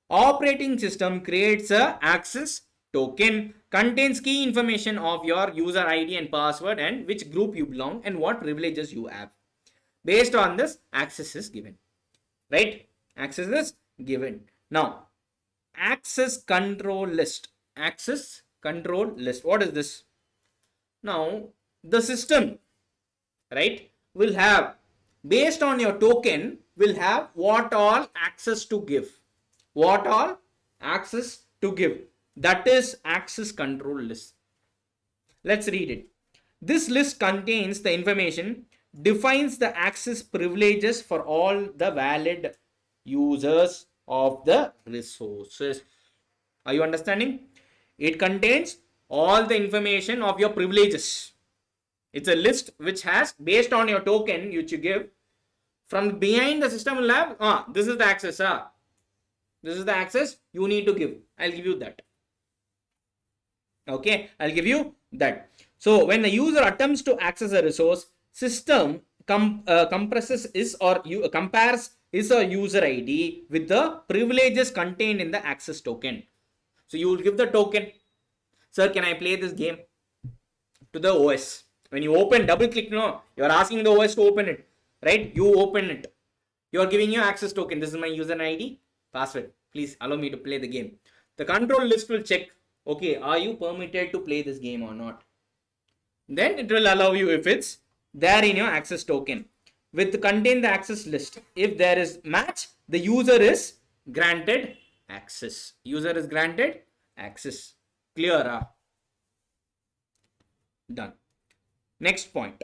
operating system creates a access token, contains key information of your user ID and password and which group you belong and what privileges you have. Based on this, access is given, right? Access is given. Now, access control list. Access control list. What is this? Now, the system, right, will have, based on your token, will have what all access to give. What all access to give. That is access control list. Let's read it. This list contains the information, defines the access privileges for all the valid users of the resources. Are you understanding? It contains all the information of your privileges. It's a list which has, based on your token which you give, from behind the system will have, this is the access, this is the access you need to give. I'll give you that. Okay, I'll give you that. So when the user attempts to access a resource, system compresses compares his or user ID with the privileges contained in the access token. So you will give the token. Sir, can I play this game? To the OS. When you open, double click, no, you are asking the OS to open it, right? You open it. You are giving your access token. This is my user ID, password. Please allow me to play the game. The control list will check, okay, are you permitted to play this game or not? Then it will allow you if it's there in your access token. With contain the access list. If there is match, the user is granted access. User is granted access. Clear? Done. Next point.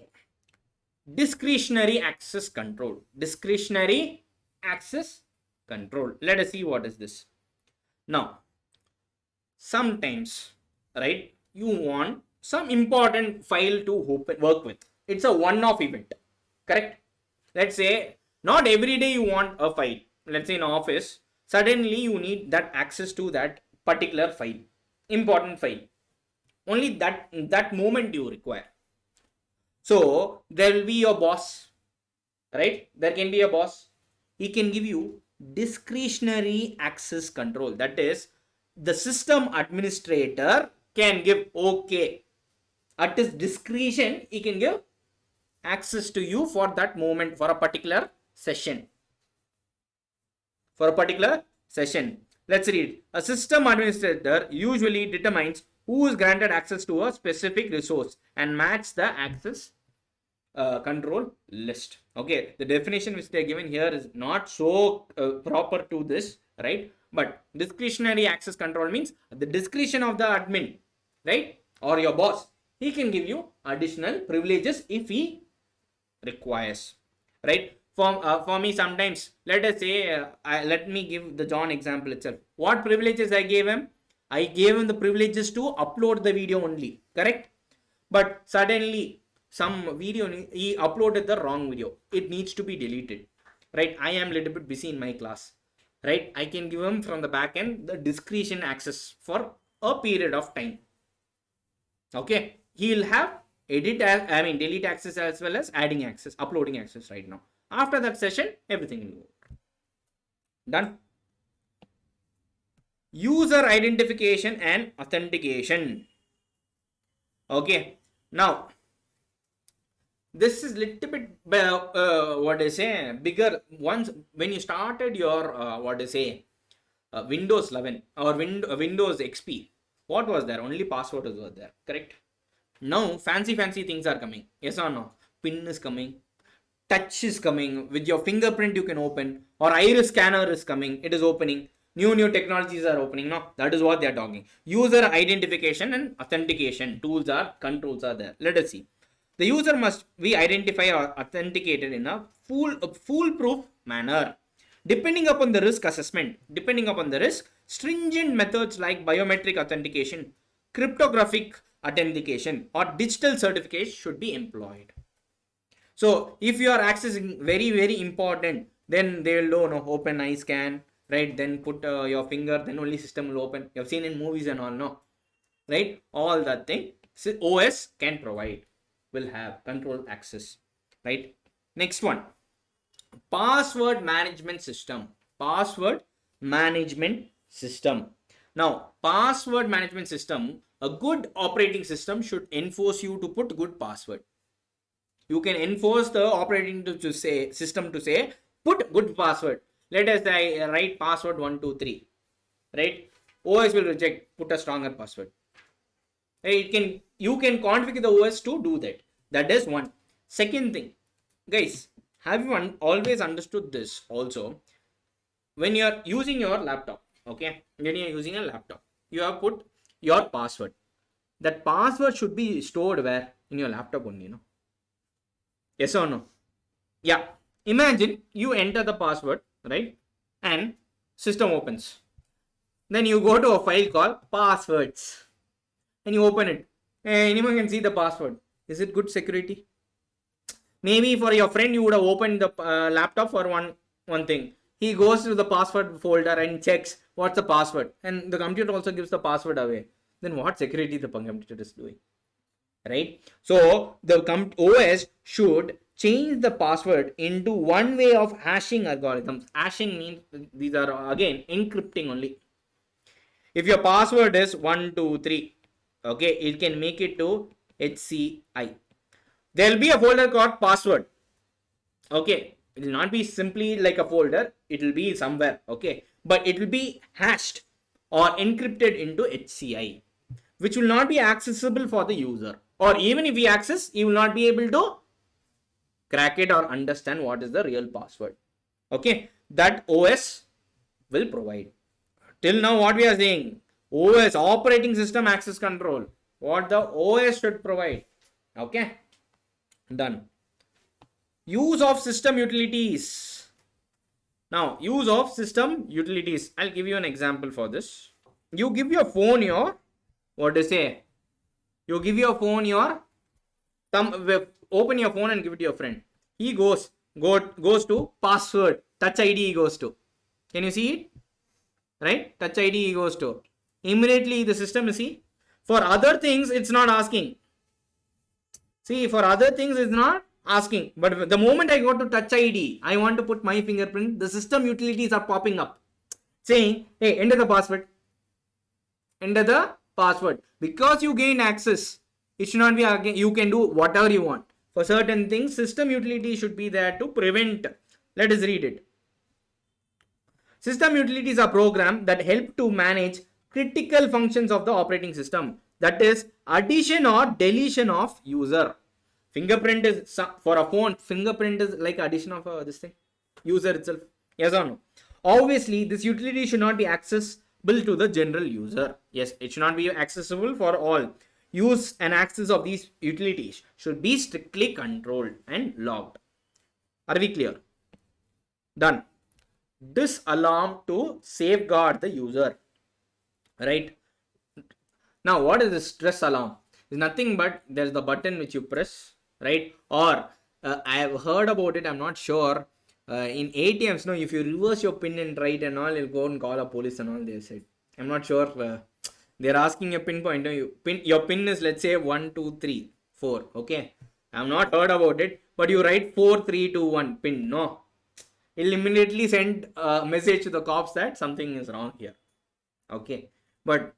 Discretionary access control. Discretionary access control. Let us see what is this. Now, sometimes, right, you want some important file to work with. It's a one-off event. Correct? Let's say not every day you want a file. Let's say in office, suddenly you need that access to that particular file, important file. Only that moment you require. So there will be your boss, right? There can be a boss. He can give you discretionary access control. That is, the system administrator can give okay. At his discretion, he can give access to you for that moment, for a particular session. For a particular session. Let's read. A system administrator usually determines who is granted access to a specific resource and match the access control list. Okay, the definition which they are given here is not so proper to this, right? But discretionary access control means the discretion of the admin, right? Or your boss. He can give you additional privileges if he requires, right? For me, sometimes, let us say, let me give the John example itself. What privileges I gave him? I gave him the privileges to upload the video only, correct? But suddenly, some video, he uploaded the wrong video. It needs to be deleted, right? I am a little bit busy in my class, right? I can give him from the back end the discretion access for a period of time. Okay, he'll have delete access as well as adding access, uploading access right now. After that session, everything will go done. User identification and authentication. Okay, now this is little bit bigger. Once when you started your Windows 11 or Windows XP, what was there? Only passwords were there, correct? Now fancy things are coming. Yes or no? Pin is coming, touch is coming. With your fingerprint you can open, or iris scanner is coming. It is opening. New technologies are opening. No, that is what they are talking. User identification and authentication controls are there. Let us see. The user must be identified or authenticated in a foolproof manner. Depending upon the risk assessment, stringent methods like biometric authentication, cryptographic authentication, or digital certificate should be employed. So if you are accessing very important, then they will know, open eye scan, right? Then put your finger, then only system will open. You have seen in movies and all, no? Right? All that thing OS can provide, will have control access, right? Next one, password management system. Now, password management system, a good operating system should enforce you to put good password. You can enforce the operating system to say put good password. Let us say write password 123, right? OS will reject, put a stronger password. You can configure the OS to do that. That is one. Second thing, guys, have you always understood this also? When you are using your laptop, okay, when you are using a laptop, you have put your password. That password should be stored where? In your laptop only, no? Yes or no? Yeah. Imagine you enter the password, right? And system opens. Then you go to a file called passwords and you open it. Anyone can see the password. Is it good security? Maybe for your friend, you would have opened the laptop for one thing. He goes to the password folder and checks what's the password. And the computer also gives the password away. Then what security the computer is doing? Right? So the OS should change the password into one way of hashing algorithms. Hashing means these are again encrypting only. If your password is 123, okay, it can make it to HCI. There will be a folder called password. Okay, it will not be simply like a folder. It will be somewhere. Okay, but it will be hashed or encrypted into HCI, which will not be accessible for the user. Or even if he access, he will not be able to crack it or understand what is the real password. Okay, that OS will provide. Till now, what we are saying, OS, operating system access control, what the OS should provide. Okay, done. Use of system utilities. Now, use of system utilities. I'll give you an example for this. You give your phone your, you give your phone your open your phone and give it to your friend. He goes to password, touch ID he goes to. Can you see it? right? Touch ID goes to. Immediately the system is see. For other things, it's not asking. See, for other things, it's not asking. But the moment I go to touch ID, I want to put my fingerprint, the system utilities are popping up saying, hey, enter the password. Enter the password. Because you gain access, it should not be again, you can do whatever you want. For certain things, system utility should be there to prevent. Let us read it. System utilities are programs that help to manage critical functions of the operating system. That is addition or deletion of user. Fingerprint is for a phone. Fingerprint is like addition of this thing. User itself. Yes or no? Obviously, this utility should not be accessible to the general user. Yes, it should not be accessible for all. Use and access of these utilities should be strictly controlled and logged. Are we clear? Done. This alarm to safeguard the user. Right? Now, what is this stress alarm? It's nothing but there's the button which you press, right? Or I have heard about it, I'm not sure. In ATMs, no, if you reverse your pin and write and all, you'll go and call a police and all, they said. I'm not sure. They're asking a pinpoint. No, your pin is, let's say, 1, 2, 3, 4. Okay. I've not heard about it, but you write 4, 3, 2, 1 pin. No. It'll immediately send a message to the cops that something is wrong here. Okay. But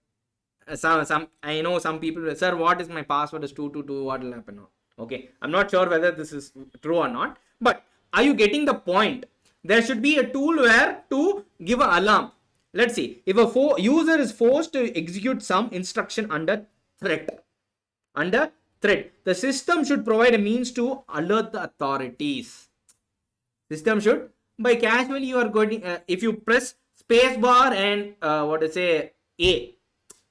I know some people will, sir, what is my password is 222, what will happen now? Okay. I'm not sure whether this is true or not, but are you getting the point? There should be a tool where to give an alarm. Let's see. If a user is forced to execute some instruction under threat, the system should provide a means to alert the authorities. System should, by casually you are going, if you press spacebar and A,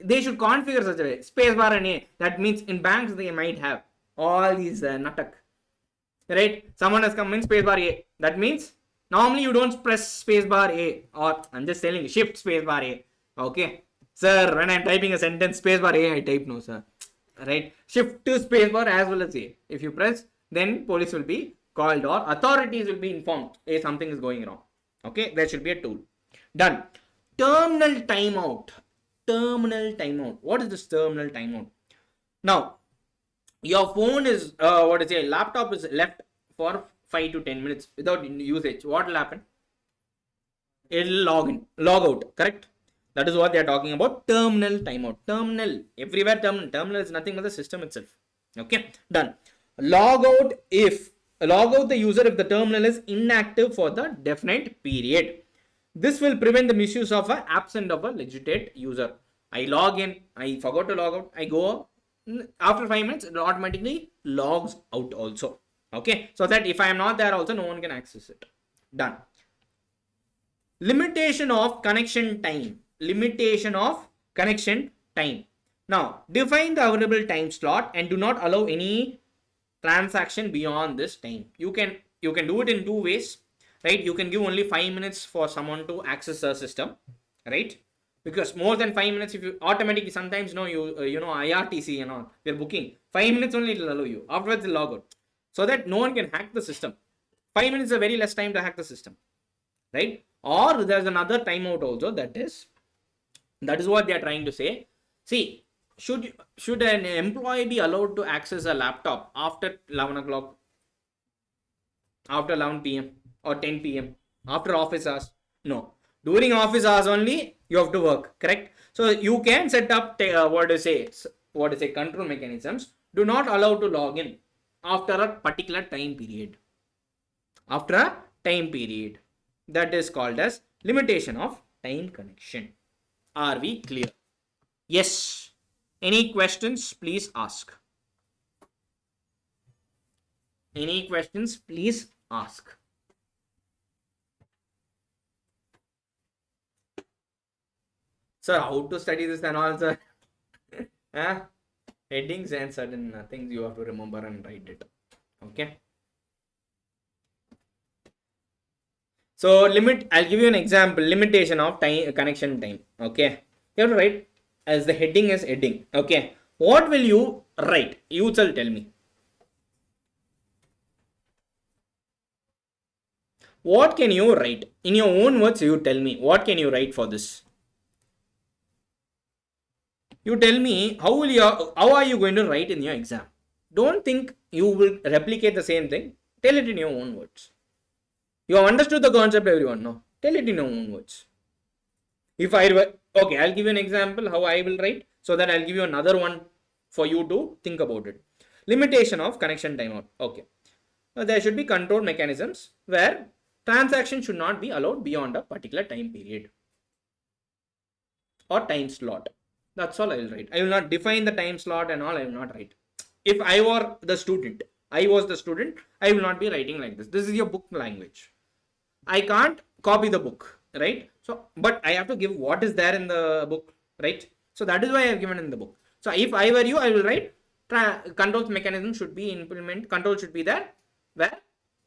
they should configure such a way. Spacebar and A. That means in banks they might have all these natak. Right? Someone has come in spacebar A. That means normally you don't press spacebar A, or I'm just telling you, shift spacebar A. Okay. Sir, when I'm typing a sentence, spacebar A, I type no, sir. Right? Shift to spacebar as well as A. If you press, then police will be called or authorities will be informed. Hey, something is going wrong. Okay. There should be a tool. Done. Terminal timeout. Terminal timeout. What is this terminal timeout? Now, your phone is, laptop is left for 5 to 10 minutes without usage. What will happen? It will log out, correct? That is what they are talking about. Terminal timeout. Terminal. Everywhere terminal. Terminal is nothing but the system itself. Okay, done. Log out the user if the terminal is inactive for the definite period. This will prevent the misuse of an absent of a legitimate user. I log in, I forgot to log out, I go, after 5 minutes, it automatically logs out also. Okay, so that if I am not there also, no one can access it. Done. Limitation of connection time. Limitation of connection time. Now, define the available time slot and do not allow any transaction beyond this time. You can do it in two ways, right? You can give only 5 minutes for someone to access the system, right? Because more than 5 minutes, if you automatically sometimes IRTC and all, we're booking 5 minutes only, it will allow you. Afterwards, they'll log out, so that no one can hack the system. 5 minutes is a very less time to hack the system, right? Or there's another timeout also. That is what they are trying to say. See, should an employee be allowed to access a laptop after 11 o'clock, after 11 p.m. or 10 p.m. after office hours? No. During office hours only you have to work, correct? So you can set up control mechanisms. Do not allow to log in after a particular time period. After a time period, that is called as limitation of time connection. Are we clear? Yes. Any questions? Please ask. Any questions? Please ask. Sir, how to study this and all, sir? Headings and certain things you have to remember and write it. Okay. So I'll give you an example. Limitation of time, connection time. Okay. You have to write as the heading is heading. Okay. What will you write? You shall tell me. What can you write? In your own words, you tell me. What can you write for this? You tell me how are you going to write in your exam? Don't think you will replicate the same thing. Tell it in your own words. You have understood the concept, everyone. No, tell it in your own words. If I were okay, I'll give you an example how I will write, so that I'll give you another one for you to think about it. Limitation of connection timeout. Okay, now, there should be control mechanisms where transaction should not be allowed beyond a particular time period or time slot. That's all I will write. I will not define the time slot and all. I will not write. If I were the student, I was the student, I will not be writing like this. This is your book language. I can't copy the book, right? So, but I have to give what is there in the book, right? So that is why I have given in the book. So if I were you, I will write control mechanism should be implemented. Control should be there where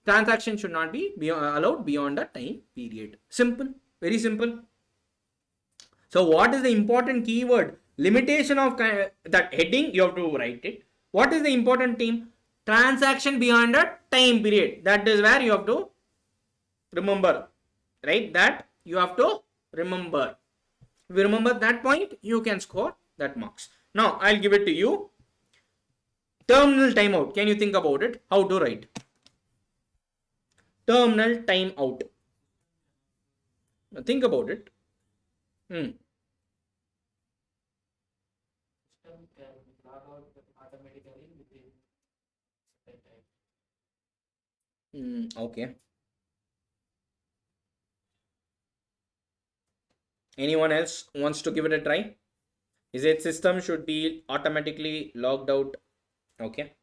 transaction should not be allowed beyond a time period. Simple, very simple. So what is the important keyword? Limitation of that heading, you have to write it. What is the important theme? Transaction beyond a time period. That is where you have to remember, right? That you have to remember. If you remember that point, you can score that marks. Now, I'll give it to you. Terminal timeout. Can you think about it? How to write? Terminal timeout. Now, think about it. Okay. Anyone else wants to give it a try? Is it system should be automatically logged out? Okay.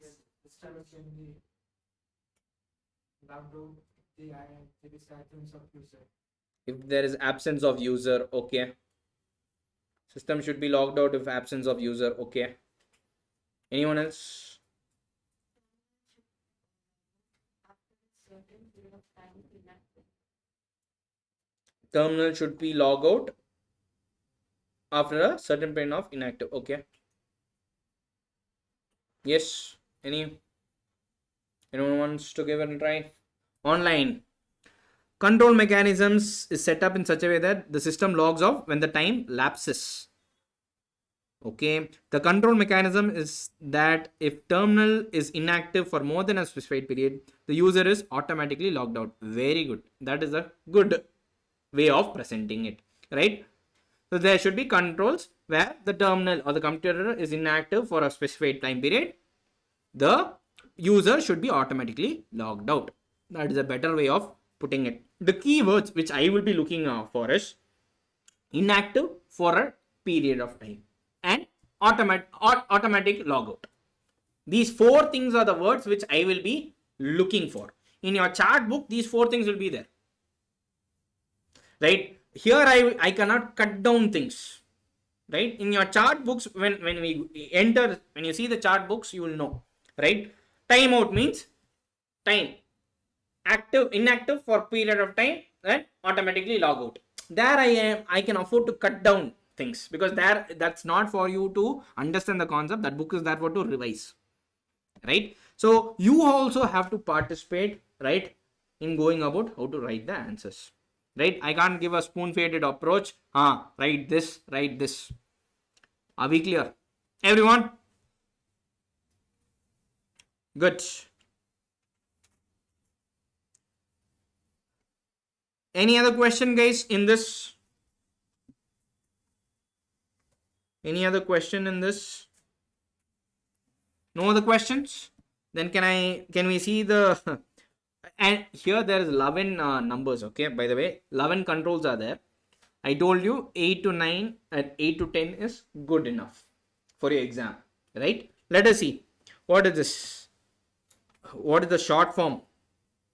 Yes, system can be logged out there is absence of user. If there is absence of user, okay. System should be logged out if absence of user, okay. Anyone else? Terminal should be logged out after a certain period of inactive, okay. Yes, anyone wants to give it a try? Online. Control mechanisms is set up in such a way that the system logs off when the time lapses. Okay, the control mechanism is that if terminal is inactive for more than a specified period, the user is automatically logged out. Very good. That is a good way of presenting it, right? So there should be controls where the terminal or the computer is inactive for a specified time period. The user should be automatically logged out. That is a better way of putting it. The keywords which I will be looking for is inactive for a period of time and automatic logout. These four things are the words which I will be looking for. In your chart book, these four things will be there. Right? Here I cannot cut down things. Right? In your chart books, when we enter, when you see the chart books, you will know. Right? Timeout means time. Active, inactive for period of time, and automatically log out. There I can afford to cut down things because that's not for you to understand the concept. That book is there for to revise, right? So you also have to participate, right, in going about how to write the answers, right? I can't give a spoon-fed approach. Write this, write this. Are we clear, everyone? Good. Any other question, guys, in this? Any other question in this? No other questions? Then can we see the and here there is 11 numbers, okay? By the way, 11 controls are there. I told you 8 to 9 and 8 to 10 is good enough for your exam, right? Let us see. What is this? What is the short form?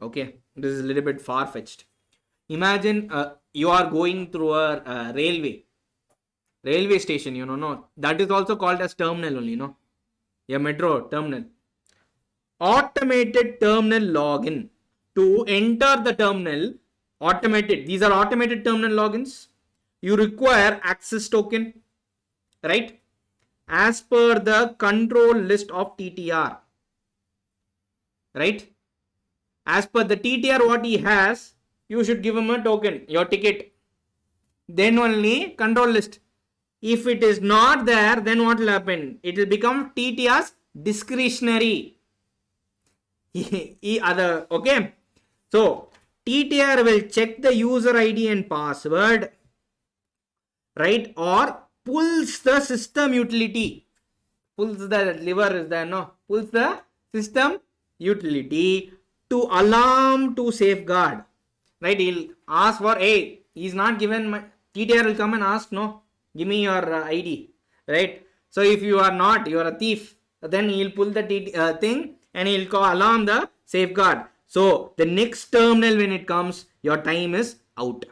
Okay, this is a little bit far-fetched. Imagine you are going through a railway station, no, that is also called as terminal only, no? Yeah, metro terminal. Automated terminal login. To enter the terminal, automated. These are automated terminal logins. You require access token, right? As per the control list of TTR, right? As per the TTR what he has, you should give him a token, your ticket. then only control list. If it is not there, then what will happen? It will become TTR's discretionary. Okay. So TTR will check the user ID and password, right? Or pulls the system utility. Pulls the lever is there, no? Pulls the system utility to alarm to safeguard. Right? He'll ask for, hey, he's not given my TTR will come and ask, no, give me your ID. Right? So if you are not, you are a thief, then he'll pull the thing and he'll call alarm the safeguard. So the next terminal when it comes, your time is out.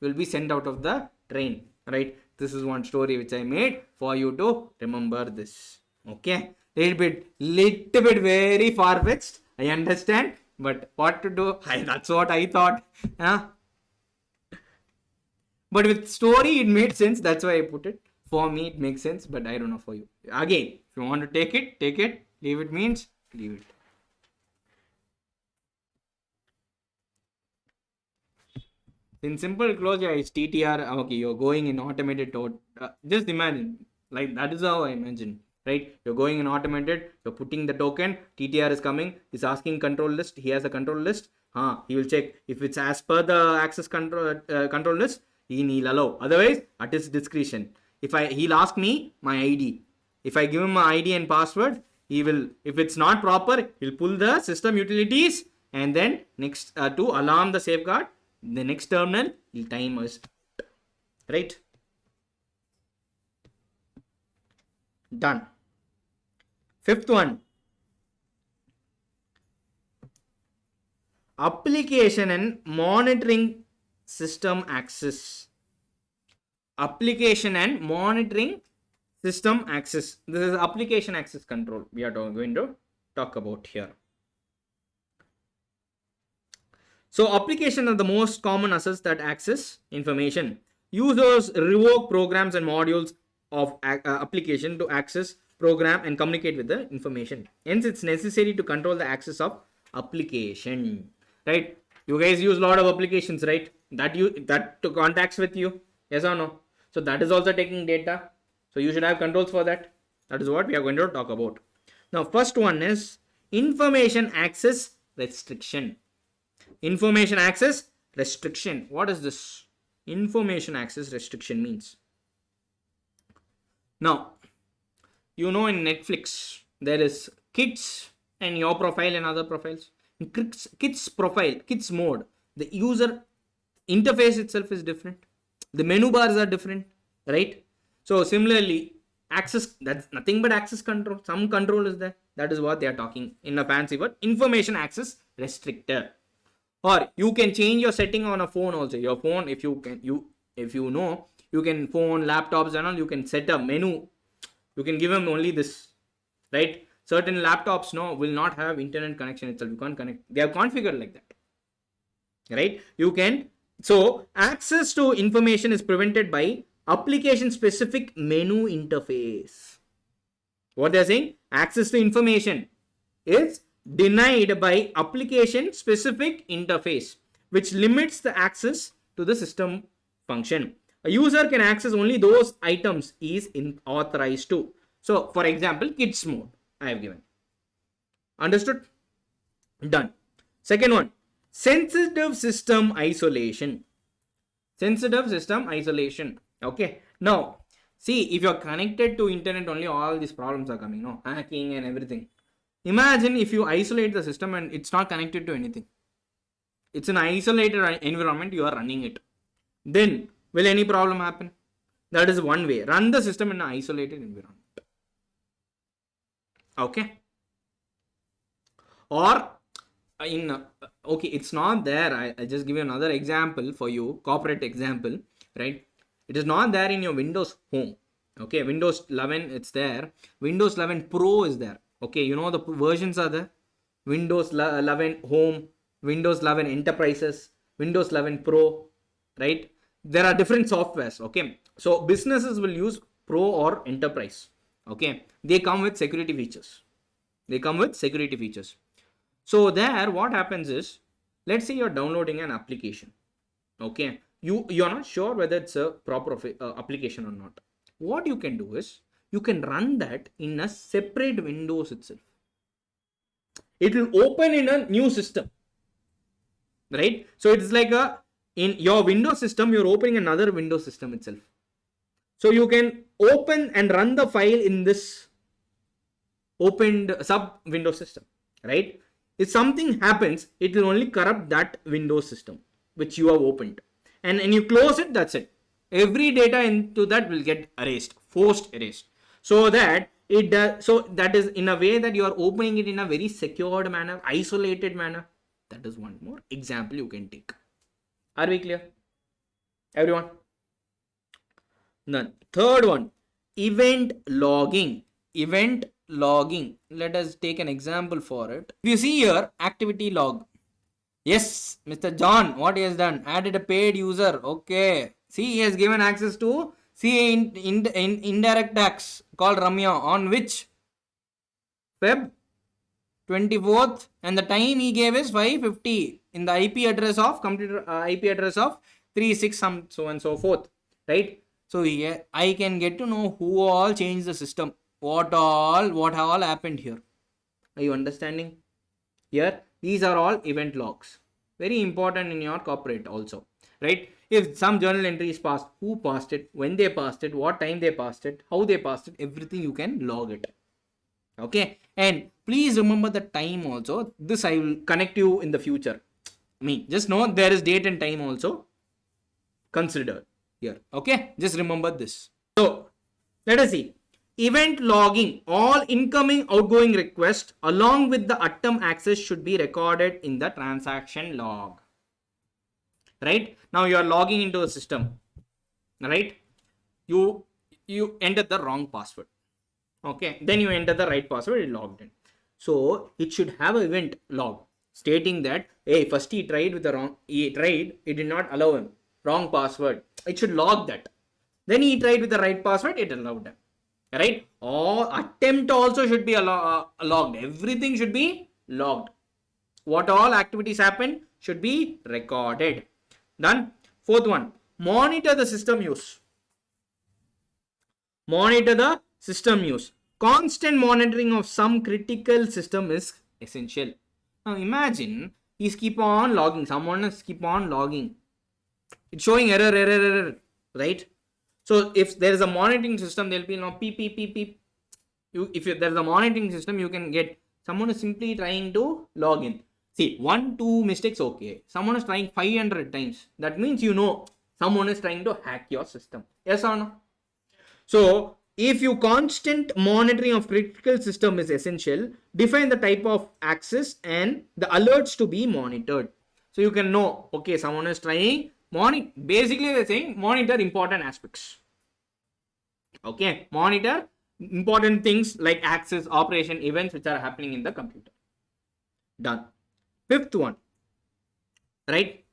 You will be sent out of the train. Right? This is one story which I made for you to remember this. Okay? Little bit very far-fetched. I understand. But what to do? That's what I thought. But with story, it made sense. That's why I put it. For me, it makes sense. But I don't know for you. Again, if you want to take it, take it. Leave it means leave it. In simple closure, it's TTR. Okay, you're going in automated mode. Just imagine. Like that is how I imagine. Right? You're going in automated. You're putting the token. TTR is coming. He's asking control list. He has a control list. He will check if it's as per the access control list. He'll allow. Otherwise, at his discretion. He'll ask me my ID. If I give him my ID and password, he will. If it's not proper, he'll pull the system utilities and then next to alarm the safeguard. The next terminal, the time is right. Done. Fifth one. Application and monitoring system access. Application and monitoring system access. This is application access control we are going to talk about here. So application are the most common assets that access information. Users revoke programs and modules of application to access, program and communicate with the information. Hence, it's necessary to control the access of application. Right? You guys use a lot of applications, right? That to contacts with you. Yes or no? So that is also taking data. So you should have controls for that. That is what we are going to talk about. Now, first one is information access restriction. Information access restriction. What is this? Information access restriction means. Now, you know in Netflix, there is kids and your profile and other profiles. In kids profile, kids mode, the user interface itself is different. The menu bars are different, right? So similarly, access, that's nothing but access control. Some control is there. That is what they are talking in a fancy word. Information access restrictor. Or you can change your setting on a phone also. Your phone, if you can, you can phone, laptops and all, you can set a menu. You can give them only this, right? Certain laptops will not have internet connection itself. You can't connect. They are configured like that, right? You can. So access to information is prevented by application specific menu interface. What they are saying? Access to information is denied by application specific interface, which limits the access to the system function. A user can access only those items he is authorized to. So, for example, kids mode I have given. Understood? Done. Second one, sensitive system isolation. Sensitive system isolation. Okay. Now, see, if you are connected to internet only, all these problems are coming. No, hacking and everything. Imagine if you isolate the system and it's not connected to anything. It's an isolated environment, you are running it. Then, will any problem happen? That is one way. Run the system in an isolated environment. Okay. Or, okay, it's not there. I just give you another example for you, corporate example, right? It is not there in your Windows Home. Okay, Windows 11, it's there. Windows 11 Pro is there. Okay, you know the versions are there. Windows 11 Home, Windows 11 Enterprises, Windows 11 Pro, right? There are different softwares, okay? So businesses will use Pro or Enterprise, okay? They come with security features. So there, what happens is, let's say you're downloading an application, okay? you're not sure whether it's a proper application or not, what you can do is you can run that in a separate windows itself. It will open in a new system, right? So it's like a, in your Windows system you're opening another Windows system itself. So you can open and run the file in this opened sub Windows system, right? If something happens, it will only corrupt that Windows system which you have opened, and when you close it, that's it. Every data into that will get erased, forced erased, so that it does. So that is in a way that you are opening it in a very secured manner, isolated manner. That is one more example you can take. Are we clear, everyone? None. Third one, event logging. Event logging, let us take an example for it. If you see here, activity log. Yes, Mr. John, what he has done, added a paid user. Okay, see, he has given access to indirect tax called Ramya on which Feb 24th, and the time he gave is 5:50 in the IP address of computer IP address of 36 some so and so forth, right? So here I can get to know who all changed the system, what all happened here. Are you understanding? Here these are all event logs, very important in your corporate also, right? If some journal entry is passed, who passed it, when they passed it, what time they passed it, how they passed it, everything you can log it. Okay, and please remember the time also. This I will connect you in the future. Just know there is date and time also considered here. Okay, just remember this. So let us see. Event logging, all incoming outgoing requests along with the atom access should be recorded in the transaction log, right? Now you are logging into a system, right? You entered the wrong password. Okay, then you enter the right password, it logged in. So it should have an event log stating that, hey, first he tried with the wrong, it did not allow him, wrong password. It should log that. Then he tried with the right password, it allowed him, right? Or attempt also should be logged. Everything should be logged. What all activities happen should be recorded. Done. Fourth one, monitor the system use. Monitor the system use. Constant monitoring of some critical system is essential. Now imagine he's keep on logging, someone is keep on logging, it's showing error, right? So if there is a monitoring system, there will be no beep. If there is a monitoring system, you can get someone is simply trying to log in. See, 1-2 mistakes, okay. Someone is trying 500 times. That means you know someone is trying to hack your system. Yes or no? So if you constant monitoring of critical system is essential, define the type of access and the alerts to be monitored. So you can know, okay, someone is trying monitor. Basically they're saying monitor important aspects. Okay, monitor important things like access, operation, events which are happening in the computer. Done. Fifth one, right?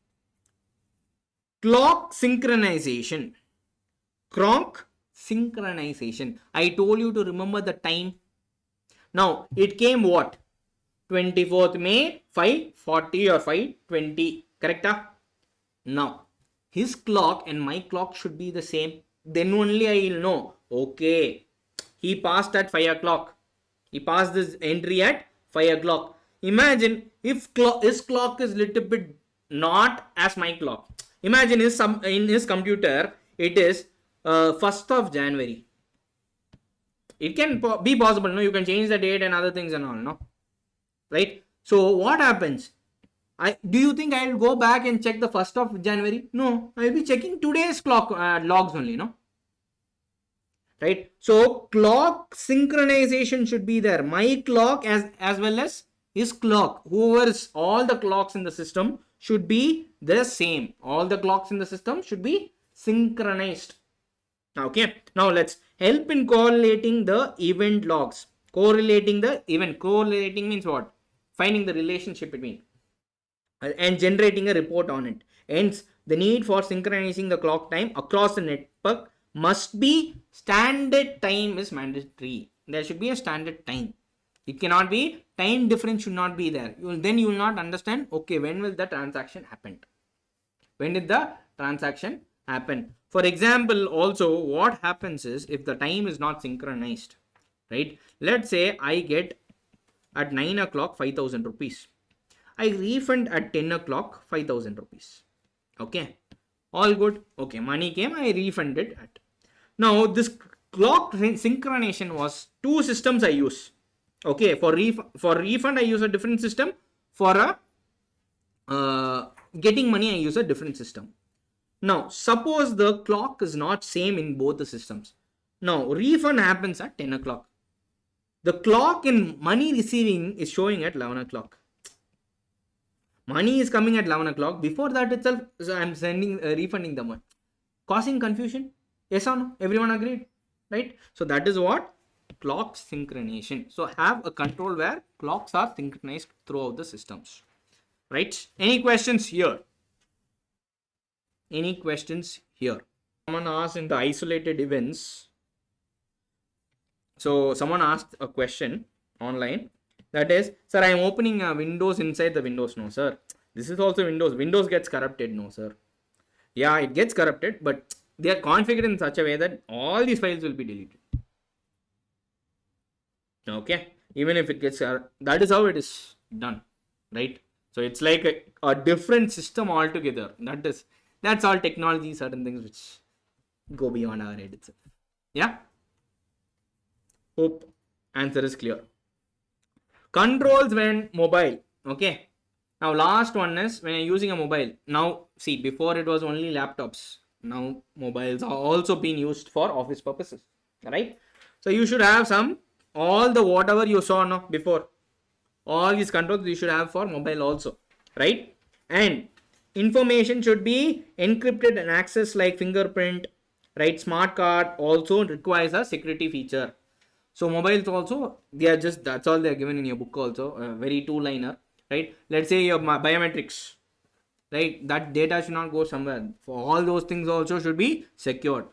Clock synchronization. Clock synchronization. I told you to remember the time. Now it came what? 24th May 5:40 or 5:20, correct? Now his clock and my clock should be the same. Then only I will know, okay, he passed at 5 o'clock. He passed this entry at 5 o'clock. Imagine if his clock is little bit not as my clock. Imagine in his computer it is 1st of January. It can be possible, no? You can change the date and other things and all, no? Right? So what happens? Do you think I will go back and check the 1st of January? No, I will be checking today's clock logs only, no? Right? So clock synchronization should be there. My clock as well as his clock. Whoever's all the clocks in the system should be the same. All the clocks in the system should be synchronized. Okay. Now let's help in correlating the event logs. Correlating the event. Correlating means what? Finding the relationship between and generating a report on it. Hence, the need for synchronizing the clock time across the network must be standard time is mandatory. There should be a standard time. It cannot be, time difference should not be there. Then you will not understand, okay, when will the transaction happen? When did the transaction happen. For example, also what happens is if the time is not synchronized, right? Let's say I get at 9 o'clock 5,000 rupees. I refund at 10 o'clock 5,000 rupees. Okay, all good. Okay, money came, I refunded at. Now this clock synchronization was two systems I use. Okay, for refund I use a different system. For a getting money I use a different system. Now suppose the clock is not same in both the systems. Now refund happens at 10 o'clock. The clock in money receiving is showing at 11 o'clock. Money is coming at 11 o'clock. Before that itself, so I'm sending refunding the money, causing confusion. Yes or no? Everyone agreed, right? So that is what clock synchronization. So have a control where clocks are synchronized throughout the systems, right? Any questions here? Any questions here? Someone asked in the isolated events. So someone asked a question online. That is, sir, I am opening a Windows inside the Windows. No, sir. This is also Windows. Windows gets corrupted. No, sir. Yeah, it gets corrupted, but they are configured in such a way that all these files will be deleted. Okay. Even if it gets, that is how it is done, right? So it's like a different system altogether. That's all technology, certain things which go beyond our head itself. Yeah. Hope answer is clear. Controls when mobile. Okay. Now last one is when you're using a mobile. Now see, before it was only laptops. Now mobiles are also being used for office purposes. Right? So you should have all the whatever you saw now before. All these controls you should have for mobile also. Right? And information should be encrypted and accessed like fingerprint. Right? Smart card also requires a security feature. So mobiles also, they are just, that's all they are given in your book also, a very two-liner, right? Let's say your biometrics, right? That data should not go somewhere. For all those things also should be secured.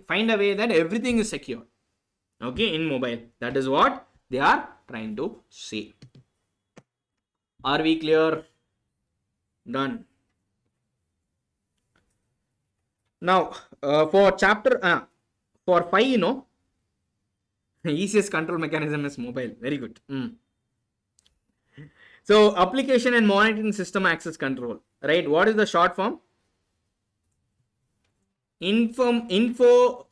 Find a way that everything is secure. Okay, in mobile. That is what they are trying to say. Are we clear? Done. Now, for chapter, for 5, easiest control mechanism is mobile. Very good. So application and monitoring system access control, right? What is the short form? Info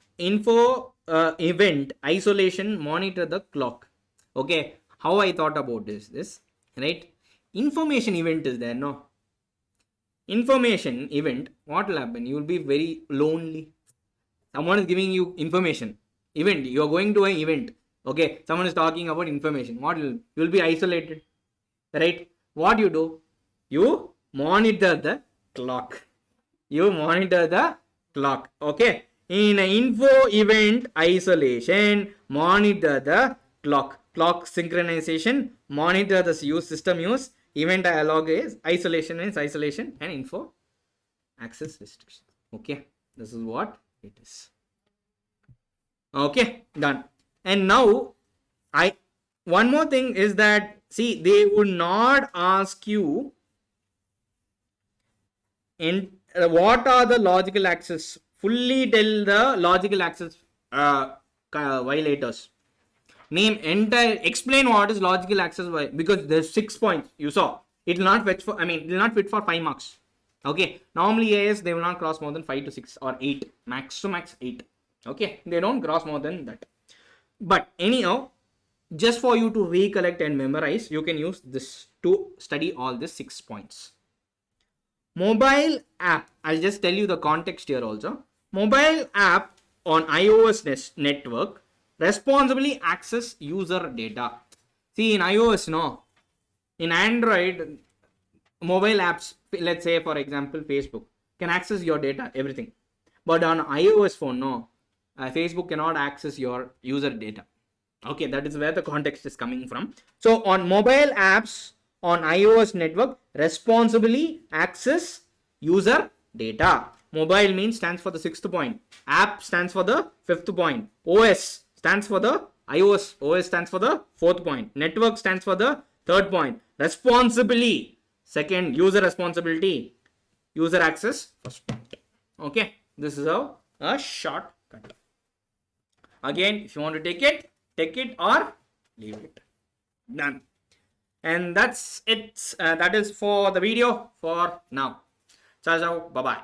event isolation monitor the clock. Okay, how I thought about this, right? Information event is there, no? Information event, what will happen? You will be very lonely. Someone is giving you information. Event, you are going to an event. Okay, someone is talking about information. You will be isolated, right? What you do? You monitor the clock. Okay. In info event isolation, monitor the clock. Clock synchronization, monitor the system use. Event dialog is isolation, and info access restriction. Okay, this is what it is. Okay, done. And now one more thing is that, see, they would not ask you what are the logical access. Fully tell the logical access violators. Explain what is logical access because there's 6 points you saw. It will not fit for 5 marks. Okay, normally EIS they will not cross more than 5 to 6 or 8, max to max 8. Okay, they don't cross more than that. But anyhow, just for you to recollect and memorize, you can use this to study all these 6 points. Mobile app, I'll just tell you the context here also. Mobile app on iOS network responsibly access user data. See, in iOS, no. In Android, mobile apps, let's say for example Facebook, can access your data, everything. But on iOS phone, no. Facebook cannot access your user data. Okay, that is where the context is coming from. So on mobile apps on iOS network, responsibly access user data. Mobile means stands for the 6th point. App stands for the 5th point. OS stands for the iOS. OS stands for the 4th point. Network stands for the 3rd point. Responsibly, 2nd. User responsibility. User access, 1st point. Okay, this is how a shortcut. Again, if you want to take it or leave it. Done. And that's it. That is for the video for now. Ciao, ciao. Bye bye.